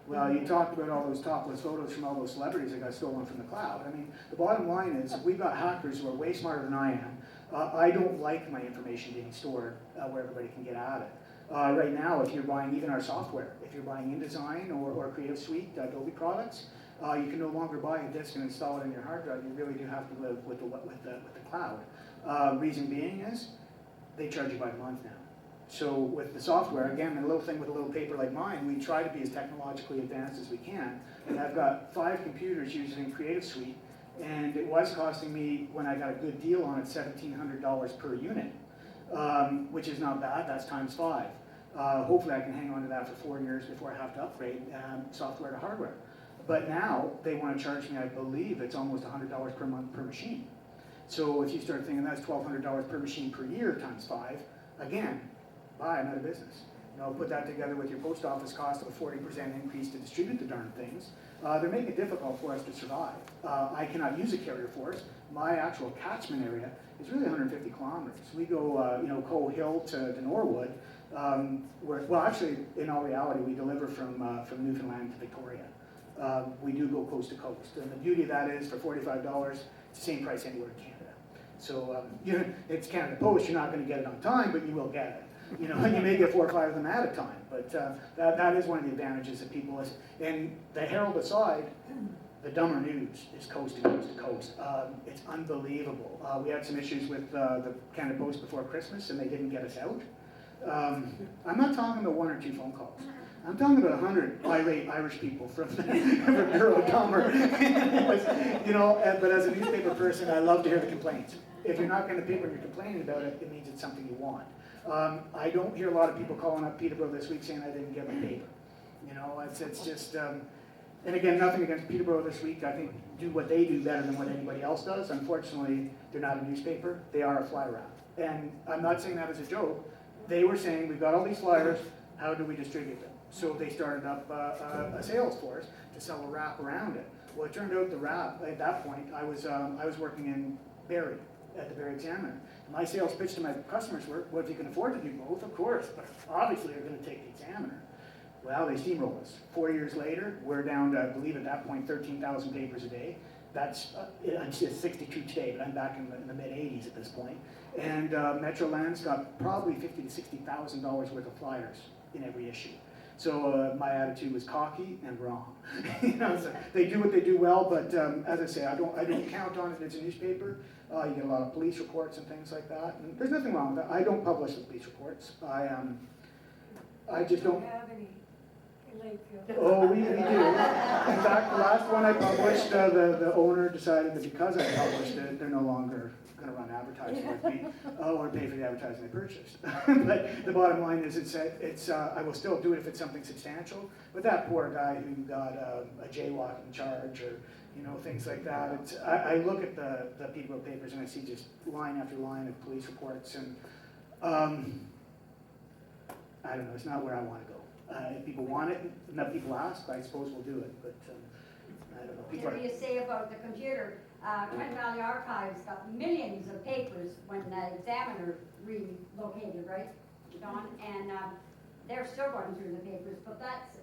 Well, you talked about all those topless photos from all those celebrities that got stolen from the cloud. I mean, the bottom line is we've got hackers who are way smarter than I am. I don't like my information being stored where everybody can get at it. Right now, if you're buying even our software, if you're buying InDesign or Creative Suite, Adobe products, you can no longer buy a disk and install it in your hard drive. You really do have to live with the cloud. Reason being is they charge you by the month now. So with the software, again, a little thing with a little paper like mine, we try to be as technologically advanced as we can. And I've got 5 computers using Creative Suite, and it was costing me, when I got a good deal on it, $1,700 per unit, which is not bad. That's times 5. Hopefully I can hang on to that for 4 years before I have to upgrade software to hardware. But now they want to charge me, I believe it's almost $100 per month per machine. So if you start thinking that's $1,200 per machine per year times 5, again, bye, I'm out of business. Put that together with your post office cost of a 40% increase to distribute the darn things. They're making it difficult for us to survive. I cannot use a carrier force. My actual catchment area is really 150 kilometers. We go, Coe Hill to Norwood. Actually, in all reality, we deliver from Newfoundland to Victoria. We do go coast to coast. And the beauty of that is for $45, it's the same price anywhere in Canada. So it's Canada Post. You're not going to get it on time, but you will get it. You may get 4 or 5 of them at a time, but that is one of the advantages that people listen. And the Herald aside, the dumber news is coast to coast to coast. It's unbelievable. We had some issues with the Canada Post before Christmas, and they didn't get us out. I'm not talking about 1 or 2 phone calls. I'm talking about 100 irate Irish people from Euro-Dummer. You know, but as a newspaper person, I love to hear the complaints. If you're not getting the paper and you're complaining about it, it means it's something you want. I don't hear a lot of people calling up Peterborough this week saying I didn't get my paper. You know, it's just, and again, nothing against Peterborough this week. I think do what they do better than what anybody else does. Unfortunately, they're not a newspaper. They are a fly wrap. And I'm not saying that as a joke. They were saying, we've got all these flyers, how do we distribute them? So they started up a sales force to sell a wrap around it. Well, it turned out the wrap, at that point, I was working in Barrie, at the Barrie Examiner. My sales pitch to my customers were, well, if you can afford to do both, of course, but obviously you're going to take the Examiner. Well, they steamrolled us. 4 years later, we're down to, I believe at that point, 13,000 papers a day. That's, I'm 62 today, but I'm back in the mid-80s at this point. And Metroland's got probably $50,000 to $60,000 worth of flyers in every issue. So my attitude was cocky and wrong. You know, so they do what they do well, but as I say, I don't count on it as a newspaper. You get a lot of police reports and things like that. And there's nothing wrong with that. I don't publish the police reports. I just don't. Have any in Lakefield? Oh, we do. In fact, the last one I published, the owner decided that because I published it, they're no longer going to run advertising with me or pay for the advertising I purchased. But the bottom line is, I will still do it if it's something substantial. But that poor guy who got a jaywalking charge or things like that. I look at the Peterborough papers and I see just line after line of police reports, and I don't know. It's not where I want to go. If people want it, enough people ask, I suppose we'll do it. But I don't know. People What do you say about the computer? Trent Valley Archives got millions of papers when the Examiner relocated, right, Don? And they're still going through the papers, but that's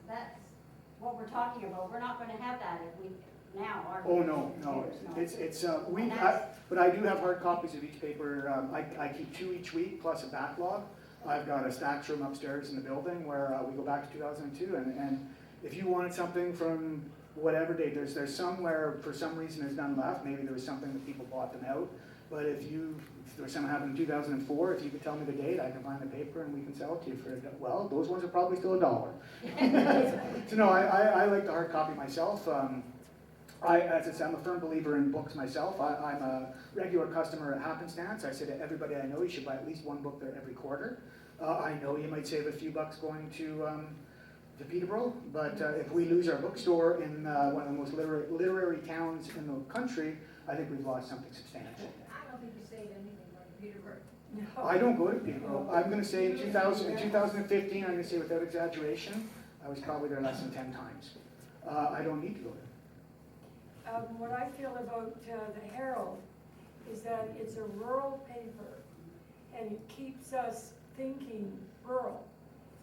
what we're talking about. We're not going to have that if we now are. Oh no. But I do have hard copies of each paper. I keep 2 each week plus a backlog. I've got a stacks room upstairs in the building where we go back to 2002, and if you wanted something from whatever date, there's somewhere for some reason there's none left. Maybe there was something that people bought them out. But if there was something happened in 2004, if you could tell me the date, I can find the paper and we can sell it to you for well, those ones are probably still $1. So no, I like the hard copy myself. As I said, I'm a firm believer in books myself. I'm a regular customer at Happenstance. I say to everybody I know, you should buy at least one book there every quarter. I know you might save a few bucks going to Peterborough, but if we lose our bookstore in one of the most literary towns in the country, I think we've lost something substantial. I don't think you saved anything going to Peterborough. No. I don't go to Peterborough. I'm going to say in 2015, I'm going to say without exaggeration, I was probably there less than 10 times. I don't need to go there. What I feel about the Herald is that it's a rural paper, and it keeps us thinking rural.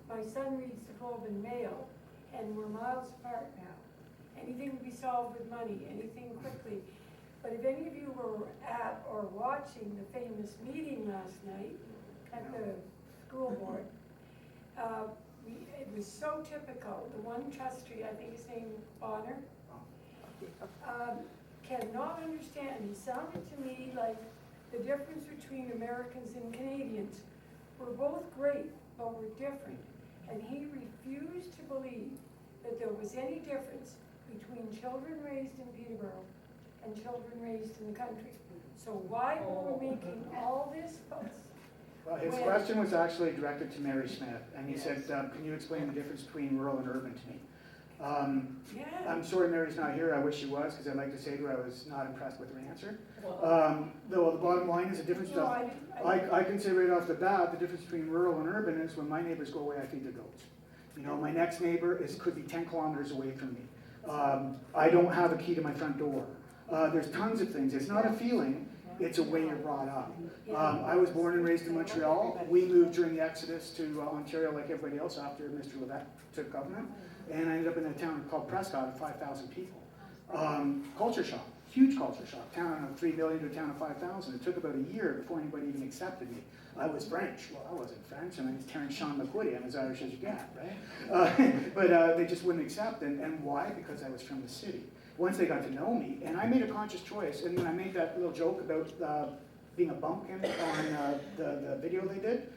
My son reads the Globe and Mail, and we're miles apart now. Anything will be solved with money, anything quickly. But if any of you were at or watching the famous meeting last night at the school board, it was so typical. The one trustee, I think his name was Bonner, cannot understand. He sounded to me like the difference between Americans and Canadians. We're both great, but we're different. And he refused to believe that there was any difference between children raised in Peterborough and children raised in the country. So why were we making all this fuss? Well, his question was actually directed to Mary Smith, and he said, can you explain the difference between rural and urban to me? I'm sorry Mary's not here. I wish she was, because I'd like to say to her I was not impressed with her answer. Though the bottom line is the difference. I can say right off the bat, the difference between rural and urban is when my neighbors go away, I feed their goats. My next neighbor could be 10 kilometers away from me. I don't have a key to my front door. There's tons of things. It's not a feeling. It's a way you're brought up. I was born and raised in Montreal. We moved during the exodus to Ontario like everybody else after Mr. Levesque took government. And I ended up in a town called Prescott of 5,000 people. Culture shock, huge culture shock. Town of 3 million to a town of 5,000. It took about a year before anybody even accepted me. I was French. Well, I wasn't French. I mean, it's Terence Sean McQuitty. I'm as Irish as you get, right? But they just wouldn't accept. And why? Because I was from the city. Once they got to know me, and I made a conscious choice. And when I made that little joke about being a bumpkin on the video they did,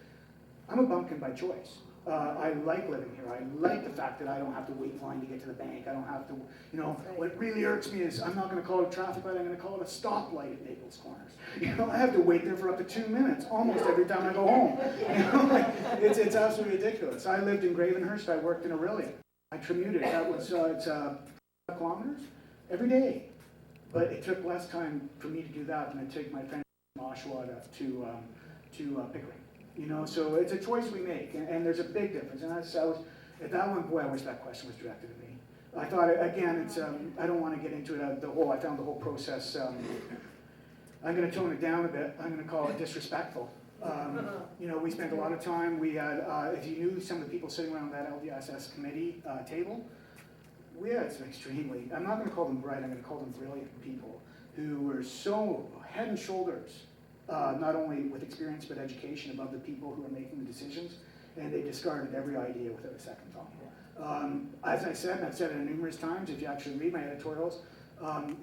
I'm a bumpkin by choice. I like living here. I like the fact that I don't have to wait in line to get to the bank. I don't have to, you know, what really irks me is I'm not gonna call it a traffic light, I'm gonna call it a stoplight at Naples Corners. You know, I have to wait there for up to 2 minutes, almost every time I go home. You know, like, it's absolutely ridiculous. I lived in Gravenhurst, I worked in Aurelia. I commuted, that was, it's 5 kilometers every day. But it took less time for me to do that than it took my friend from Oshawa to Pickering. You know, so it's a choice we make, and there's a big difference. And I was at that one, boy, I wish that question was directed at me. I thought, again, it's I don't want to get into it. I found the whole process. I'm going to tone it down a bit. I'm going to call it disrespectful. You know, we spent a lot of time. We had, if you knew some of the people sitting around that LDSS committee table, we had some extremely, I'm not going to call them bright, I'm going to call them brilliant people who were so head and shoulders, not only with experience but education above the people who are making the decisions, and they discarded every idea without a second thought. As I said, and I've said it numerous times, if you actually read my editorials,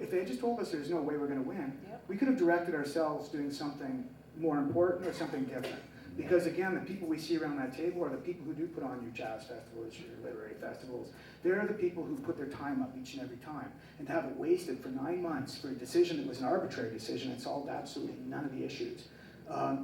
if they had just told us there's no way we're going to win, we could have directed ourselves doing something more important or something different. Because again, the people we see around that table are the people who do put on your jazz festivals, your literary festivals. They're the people who put their time up each and every time. And to have it wasted for 9 months for a decision that was an arbitrary decision and solved absolutely none of the issues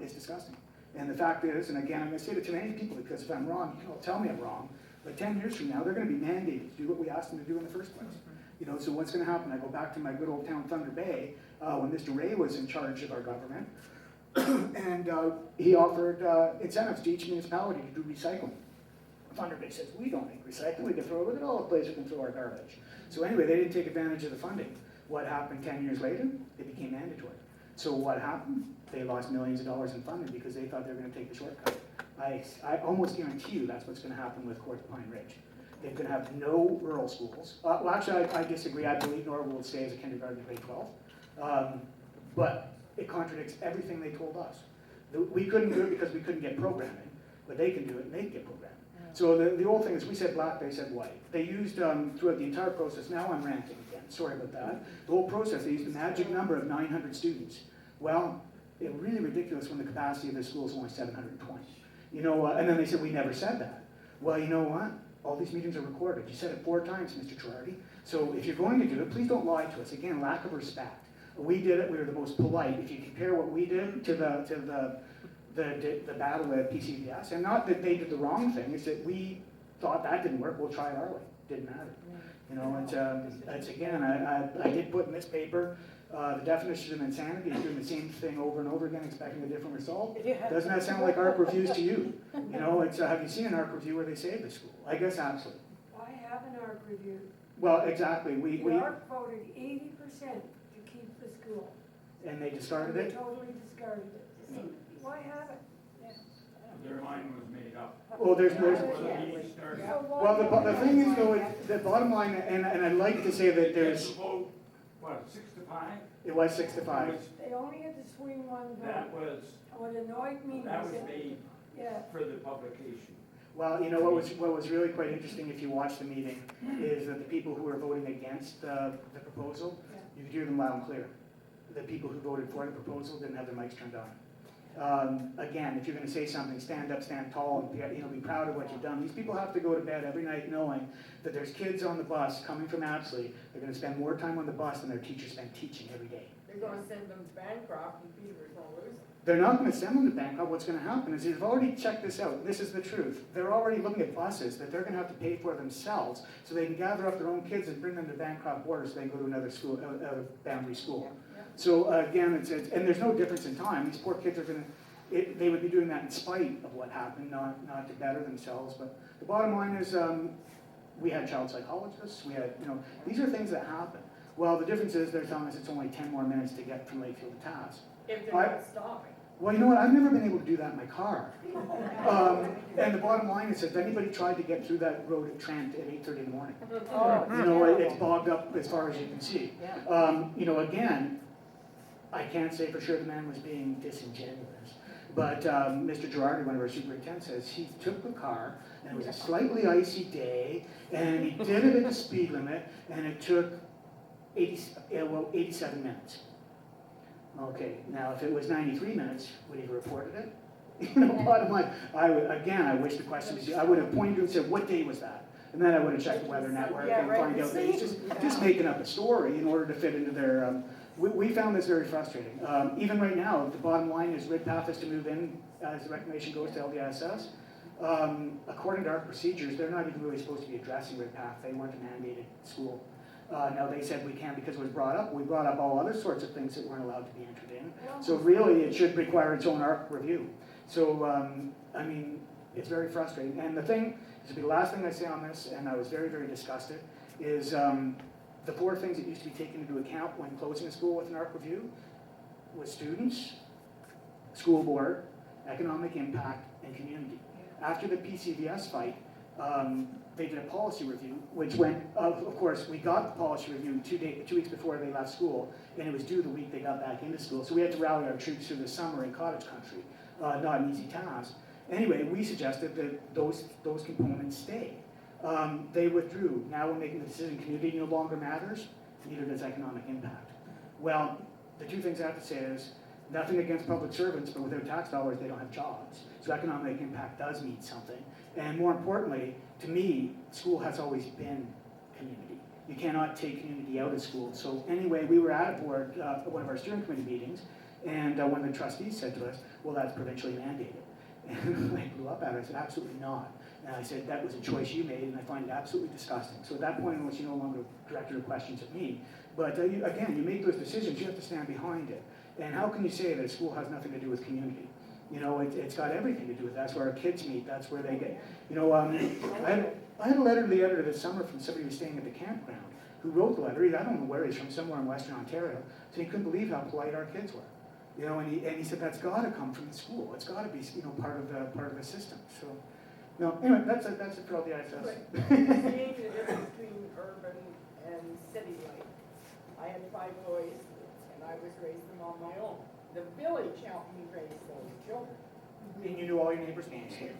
is disgusting. And the fact is, and again, I'm going to say it to many people because if I'm wrong, you can all tell me I'm wrong. But 10 years from now, they're going to be mandated to do what we asked them to do in the first place. You know, so what's going to happen? I go back to my good old town, Thunder Bay, when Mr. Ray was in charge of our government. And he offered incentives to each municipality to do recycling. Thunder Bay says, we don't make recycling, we can throw, look at all the places we can throw our garbage. So anyway, they didn't take advantage of the funding. What happened 10 years later? It became mandatory. So what happened? They lost millions of dollars in funding because they thought they were going to take the shortcut. I almost guarantee you that's what's going to happen with Court Pine Ridge. They're going to have no rural schools. Well, actually, I disagree. I believe Norwood will stay as a kindergarten to grade 12. But it contradicts everything they told us. We couldn't do it because we couldn't get programming, but they can do it and they can get programming. So the old thing is we said black, they said white. They used, throughout the entire process, now I'm ranting again, sorry about that. The whole process, they used the magic number of 900 students. Well, it was really ridiculous when the capacity of the school is only 720. You know, and then they said, we never said that. Well, you know what? All these meetings are recorded. You said it 4 times, Mr. Girardi. So if you're going to do it, please don't lie to us. Again, lack of respect. We did it, we were the most polite. If you compare what we did to the battle at PCVS, and not that they did the wrong thing, it's that we thought that didn't work, we'll try it our way. Didn't matter. You know, it's again, I did put in this paper, the definition of insanity is doing the same thing over and over again, expecting a different result. Doesn't that sound like ARC reviews to you? You know, it's, have you seen an ARC review where they save the school? I guess absolutely. I have an ARC review. Well, exactly. The ARC voted 80% to keep the school. And they discarded They it? totally discarded it. Why have it? Their mind was made up. Well, there's So why well, the not? thing is, though, the bottom line, and I'd like to say that There's there's, a vote, what, 6 to 5? it was 6 to 5. They only had to swing one That vote. was, What annoyed me that was was that, made yeah, for the publication. Well, you know, what was really quite interesting, if you watch the meeting, is that the people who were voting against the proposal, you could hear them loud and clear. The people who voted for the proposal didn't have their mics turned on. Again, if you're going to say something, stand up, stand tall, and be proud of what you've done. These people have to go to bed every night knowing that there's kids on the bus coming from Apsley. They're going to spend more time on the bus than their teachers spend teaching every day. They're gonna send them to Bancroft and Peter's gonna lose them. They're not going to send them to Bangkok. What's going to happen is they've already checked this out. This is the truth. They're already looking at buses that they're going to have to pay for themselves so they can gather up their own kids and bring them to Bangkok border so they can go to another school, out of boundary school. So again, and there's no difference in time. These poor kids are going to, they would be doing that in spite of what happened, not to better themselves. But the bottom line is we had child psychologists. We had, you know, these are things that happen. Well, the difference is they're telling us it's only 10 more minutes to get from Lakefield to Tass. If they're not stopping. Well, you know what? I've never been able to do that in my car. And the bottom line is, if anybody tried to get through that road at Trent at 8:30 in the morning, you know, it's bogged up as far as you can see. You know, again, I can't say for sure the man was being disingenuous, but Mr. Girardi, one of our superintendents, says he took the car, and it was a slightly icy day, and he did it at the speed limit, and it took 87 minutes. Okay, now if it was 93 minutes, would he have reported it? Bottom line, I wish the question was, I would have pointed to and said, what day was that? And then I would have checked the Weather Network Yeah, and right, find out that he's see? just making up a story in order to fit into their, we found this very frustrating. Even right now, the bottom line is Ridpath is to move in as the reclamation goes to LDSS. According to our procedures, they're not even really supposed to be addressing Ridpath. They weren't a mandated school. Now they said we can because it was brought up. We brought up all other sorts of things that weren't allowed to be entered in. So really, it should require its own ARC review. So, I mean, it's very frustrating. And the thing, this will be the last thing I say on this, and I was very, very disgusted, is the 4 things that used to be taken into account when closing a school with an ARC review was students, school board, economic impact, and community. After the PCVS fight, they did a policy review, which went, of course, we got the policy review 2 weeks before they left school, and it was due the week they got back into school. So we had to rally our troops through the summer in cottage country. Not an easy task. Anyway, we suggested that those components stay. They withdrew. Now we're making the decision, community no longer matters, neither does economic impact. Well, the 2 things I have to say is, nothing against public servants, but without tax dollars, they don't have jobs. So economic impact does mean something. And more importantly, to me, school has always been community. You cannot take community out of school. So anyway, we were at a board, one of our steering committee meetings, and one of the trustees said to us, well, that's provincially mandated. And I blew up at her. I said, absolutely not. And I said, that was a choice you made, and I find it absolutely disgusting. So at that point, unless you no longer directed your questions at me, but again, you make those decisions, you have to stand behind it. And how can you say that a school has nothing to do with community? You know, it's got everything to do with that. That's where our kids meet. That's where they get, you know, I had a letter to the editor this summer from somebody who was staying at the campground who wrote the letter. I don't know where he's from, somewhere in Western Ontario. So he couldn't believe how polite our kids were. You know, and he said that's got to come from the school. It's got to be, you know, part of the system. So, no, anyway, that's it for all the ISS. Seeing the difference between urban and city life. I had 5 boys, and I was raising them on my own. The village helped me raise those children. And you knew all your neighbors' names. If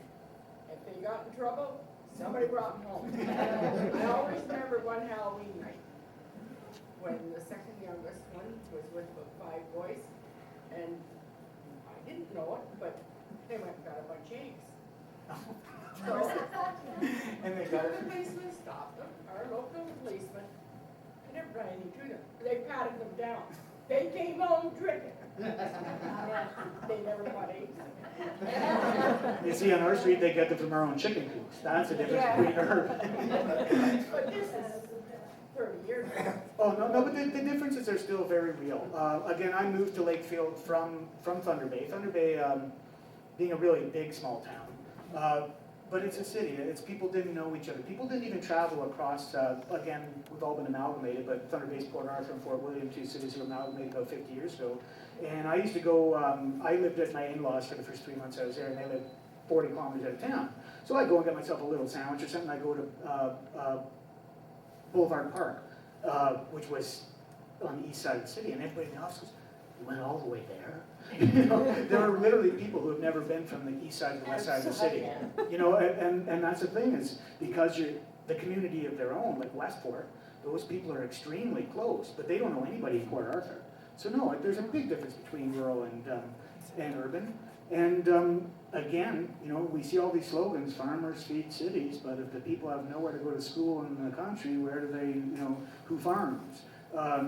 they got in trouble, somebody brought them home. I always remember one Halloween night when the second youngest one was with the 5 boys, and I didn't know it, but they went and got a bunch of eggs. So, And they got the policeman stopped them, our local policeman, and never done anything to them. They patted them down. They came home dripping. They never got eggs. You see, on our street, they get them from our own chicken coops. That's the difference between her. But this is 30 years ago. Oh, no, but the differences are still very real. Again, I moved to Lakefield from Thunder Bay. Thunder Bay being a really big, small town. But it's a city. It's people didn't know each other. People didn't even travel across, again, we've all been amalgamated, but Thunder Bay's Port Arthur and Fort William, 2 cities were amalgamated about 50 years ago. And I used to go, I lived at my in-laws for the first 3 months I was there, and they lived 40 kilometers out of town. So I'd go and get myself a little sandwich or something. I'd go to Boulevard Park, which was on the east side of the city, and everybody in the office goes, "You went all the way there?" You know, there are literally people who have never been from the east side to the west side of the city. You know, and that's the thing is, because you're the community of their own, like Westport, those people are extremely close, but they don't know anybody in Port Arthur. So no, there's a big difference between rural and urban. And again, you know, we see all these slogans, farmers feed cities, but if the people have nowhere to go to school in the country, where do they, you know, who farms?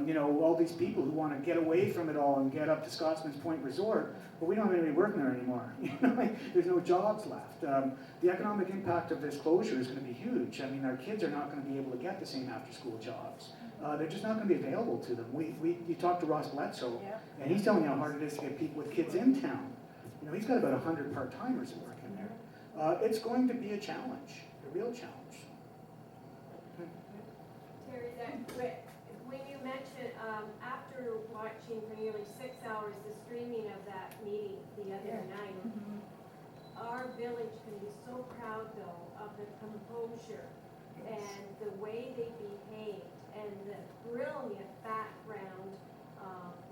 You know, all these people who want to get away from it all and get up to Scotsman's Point Resort, but we don't have anybody working there anymore. You know, like, there's no jobs left. The economic impact of this closure is going to be huge. I mean, our kids are not going to be able to get the same after-school jobs. They're just not going to be available to them. You talk to Ross Bledsoe, and he's telling you how hard it is to get people with kids in town. You know, he's got about 100 part-timers that work in there. It's going to be a challenge, a real challenge. Terry, when you mentioned, after watching for nearly 6 hours the streaming of that meeting the other night, our village can be so proud though of the composure and the way they behaved and the brilliant background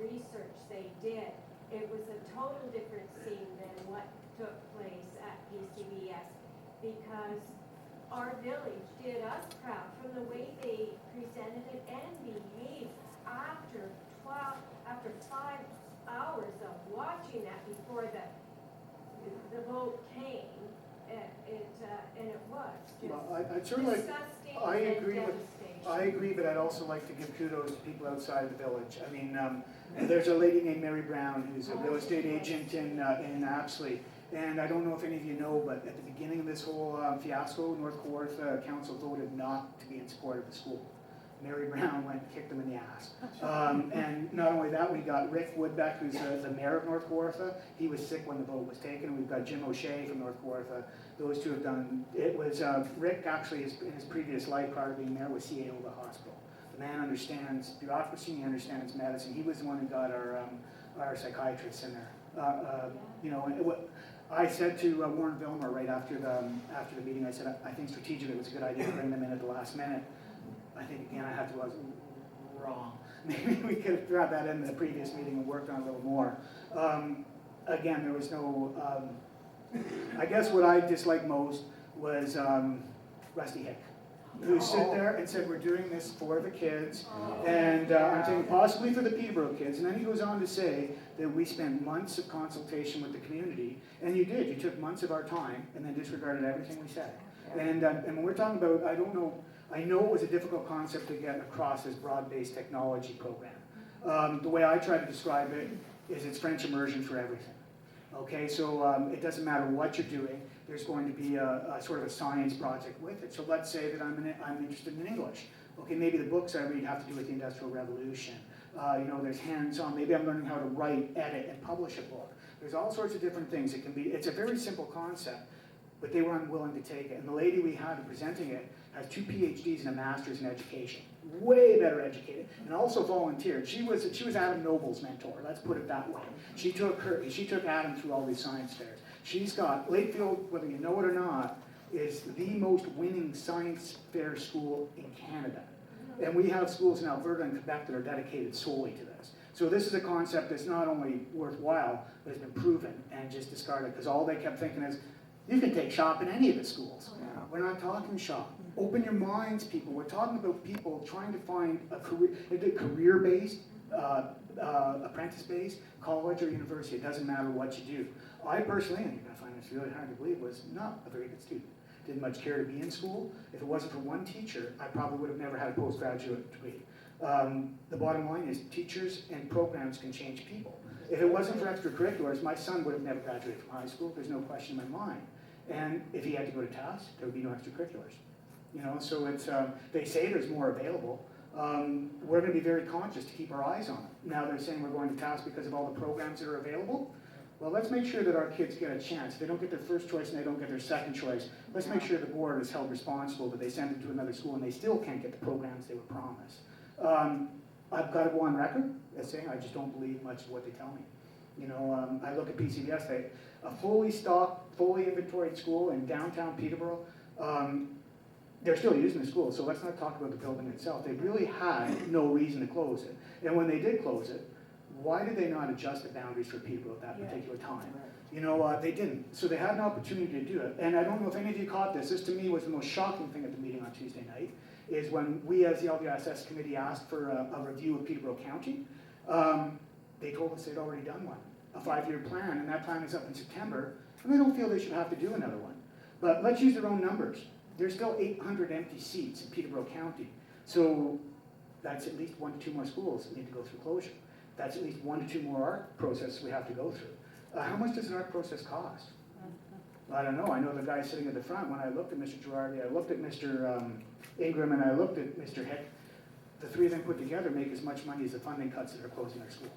research they did. It was a total different scene than what took place at PCBS because our village did us proud from the way they presented it and behaved after 5 hours of watching that before the the vote came, and it was Well, just I'd sort of like, disgusting I and agree with- devastation. I agree, but I'd also like to give kudos to people outside of the village. I mean, there's a lady named Mary Brown who's a real estate agent in Apsley. And I don't know if any of you know, but at the beginning of this whole fiasco, North Kawartha Council voted not to be in support of the school. Mary Brown went and kicked them in the ass. And not only that, we got Rick Woodbeck, who's the mayor of North Kawartha. He was sick when the vote was taken. We've got Jim O'Shea from North Kawartha. Those two have done, it was, Rick actually, in his previous life prior to being mayor, was CAO of the hospital. The man understands bureaucracy, he understands medicine. He was the one who got our psychiatrists in there. You know, I said to Warren Vilmer right after the meeting, I said, I think strategically it was a good idea to bring them in at the last minute. I think again, I was wrong. Maybe we could have brought that in the previous meeting and worked on it a little more. Again, there was no, I guess what I disliked most was Rusty Hick, who stood there and said, we're doing this for the kids, and I'm thinking possibly for the Peterborough kids. And then he goes on to say that we spent months of consultation with the community, and you did. You took months of our time and then disregarded everything we said. And when we're talking about, I don't know, I know it was a difficult concept to get across this broad-based technology program. The way I try to describe it is it's French immersion for everything. Okay, so it doesn't matter what you're doing, there's going to be a sort of a science project with it. So let's say that I'm interested in English. Okay, maybe the books I read have to do with the Industrial Revolution. You know, there's hands-on, maybe I'm learning how to write, edit, and publish a book. There's all sorts of different things. It's a very simple concept, but they were unwilling to take it. And the lady we had presenting it has 2 PhDs and a master's in education. Way better educated, and also volunteered. She was Adam Noble's mentor, let's put it that way. She took Adam through all these science fairs. She's got, Lakefield, whether you know it or not, is the most winning science fair school in Canada. And we have schools in Alberta and Quebec that are dedicated solely to this. So this is a concept that's not only worthwhile, but has been proven and just discarded, because all they kept thinking is, you can take shop in any of the schools. We're not talking shop. Open your minds, people. We're talking about people trying to find a career-based, apprentice-based, college or university. It doesn't matter what you do. I personally, and you're going to find this really hard to believe, was not a very good student. Didn't much care to be in school. If it wasn't for one teacher, I probably would have never had a postgraduate degree. The bottom line is teachers and programs can change people. If it wasn't for extracurriculars, my son would have never graduated from high school. There's no question in my mind. And if he had to go to task, there would be no extracurriculars. You know, so it's, they say there's more available. We're going to be very conscious to keep our eyes on it. Now they're saying we're going to task because of all the programs that are available. Well, let's make sure that our kids get a chance. If they don't get their first choice and they don't get their second choice, let's make sure the board is held responsible that they send them to another school and they still can't get the programs they were promised. I've got to go on record as saying I just don't believe much of what they tell me. You know, I look at PCBS, a fully stocked, fully inventoried school in downtown Peterborough. They're still using the school, so let's not talk about the building itself. They really had no reason to close it. And when they did close it, why did they not adjust the boundaries for people at that particular time? You know, they didn't. So they had an opportunity to do it. And I don't know if any of you caught this. This to me was the most shocking thing at the meeting on Tuesday night, is when we as the LDSS committee asked for a review of Peterborough County, they told us they'd already done one, a 5-year plan, and that plan is up in September, and they don't feel they should have to do another one. But let's use their own numbers. There's still 800 empty seats in Peterborough County. So that's at least 1 to 2 more schools that need to go through closure. That's at least 1 to 2 more ARC processes we have to go through. How much does an ARC process cost? I don't know. I know the guy sitting at the front. When I looked at Mr. Girardi, I looked at Mr. Ingram, and I looked at Mr. Hick. The three of them put together make as much money as the funding cuts that are closing our school.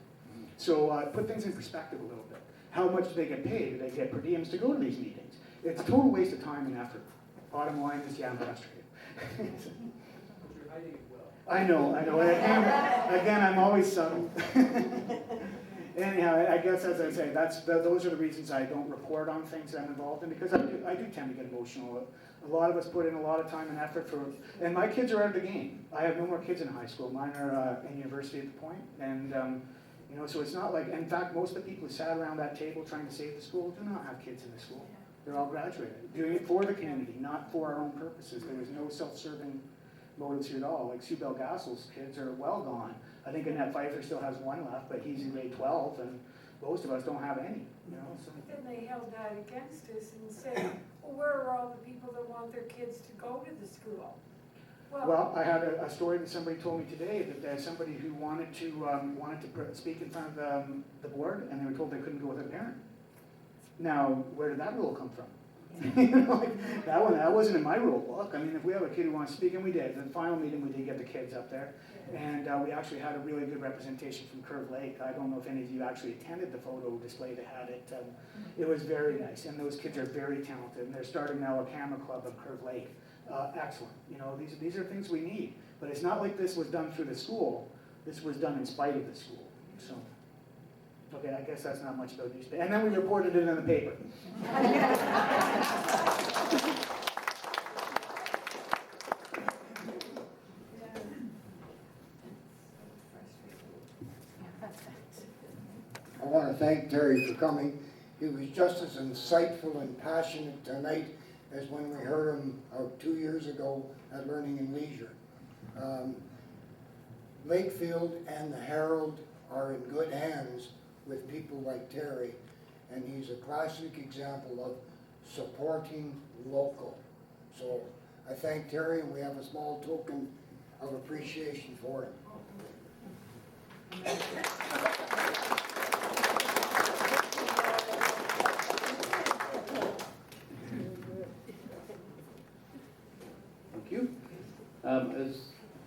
So put things in perspective a little bit. How much do they get paid? Do they get per diems to go to these meetings? It's a total waste of time and effort. Bottom line is, yeah, I'm frustrated. But you're hiding it well. I know. Again, I'm always subtle. Anyhow, I guess as I say, those are the reasons I don't report on things I'm involved in, because I do tend to get emotional. A lot of us put in a lot of time and effort and my kids are out of the game. I have no more kids in high school. Mine are in university at the point, and you know, so it's not like, in fact, most of the people who sat around that table trying to save the school do not have kids in the school. They're all graduated, doing it for the community, not for our own purposes. There was no self-serving motives here at all. Like Sue Belgassel's kids are well gone. I think Annette Pfeiffer still has one left, but he's in grade 12, and most of us don't have any, you know, so. Then they held that against us and said, well, where are all the people that want their kids to go to the school? Well, I had a story that somebody told me today, that there's somebody who wanted to speak in front of the board, and they were told they couldn't go with a parent. Now, where did that rule come from? You know, like, that wasn't in my rule book. I mean, if we have a kid who wants to speak, and we did, in the final meeting, we did get the kids up there, and we actually had a really good representation from Curve Lake. I don't know if any of you actually attended the photo display that had it. It was very nice, and those kids are very talented, and they're starting now a camera club at Curve Lake. Excellent. You know, these are things we need. But it's not like this was done through the school. This was done in spite of the school. So, okay, I guess that's not much about news. And then we reported it in the paper. I want to thank Terry for coming. He was just as insightful and passionate tonight as when we heard him 2 years ago at Learning and Leisure. Lakefield and the Herald are in good hands with people like Terry, and he's a classic example of supporting local. So I thank Terry, and we have a small token of appreciation for him. Thank you.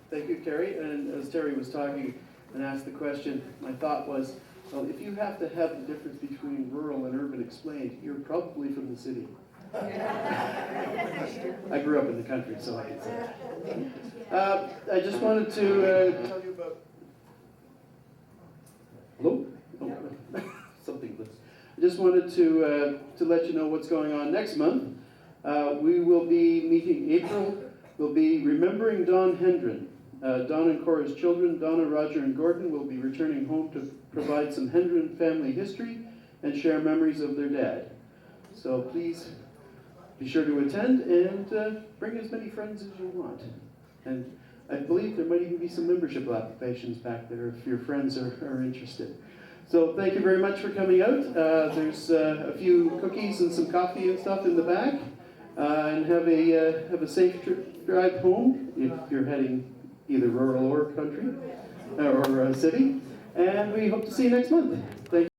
Thank you, Terry. And as Terry was talking and asked the question, my thought was, well, if you have to have the difference between rural and urban explained, you're probably from the city. I grew up in the country, so I can say that. I just wanted to tell you about... Hello? Oh, something. I just wanted to let you know what's going on next month. We will be meeting April. We'll be remembering Don Hendren. Don and Cora's children, Donna, Roger, and Gordon, will be returning home to provide some Hendren family history and share memories of their dad. So please be sure to attend and bring as many friends as you want. And I believe there might even be some membership applications back there if your friends are interested. So thank you very much for coming out. There's a few cookies and some coffee and stuff in the back. And have a safe drive home if you're heading either rural or country or city. And we hope to see you next month. Thank you.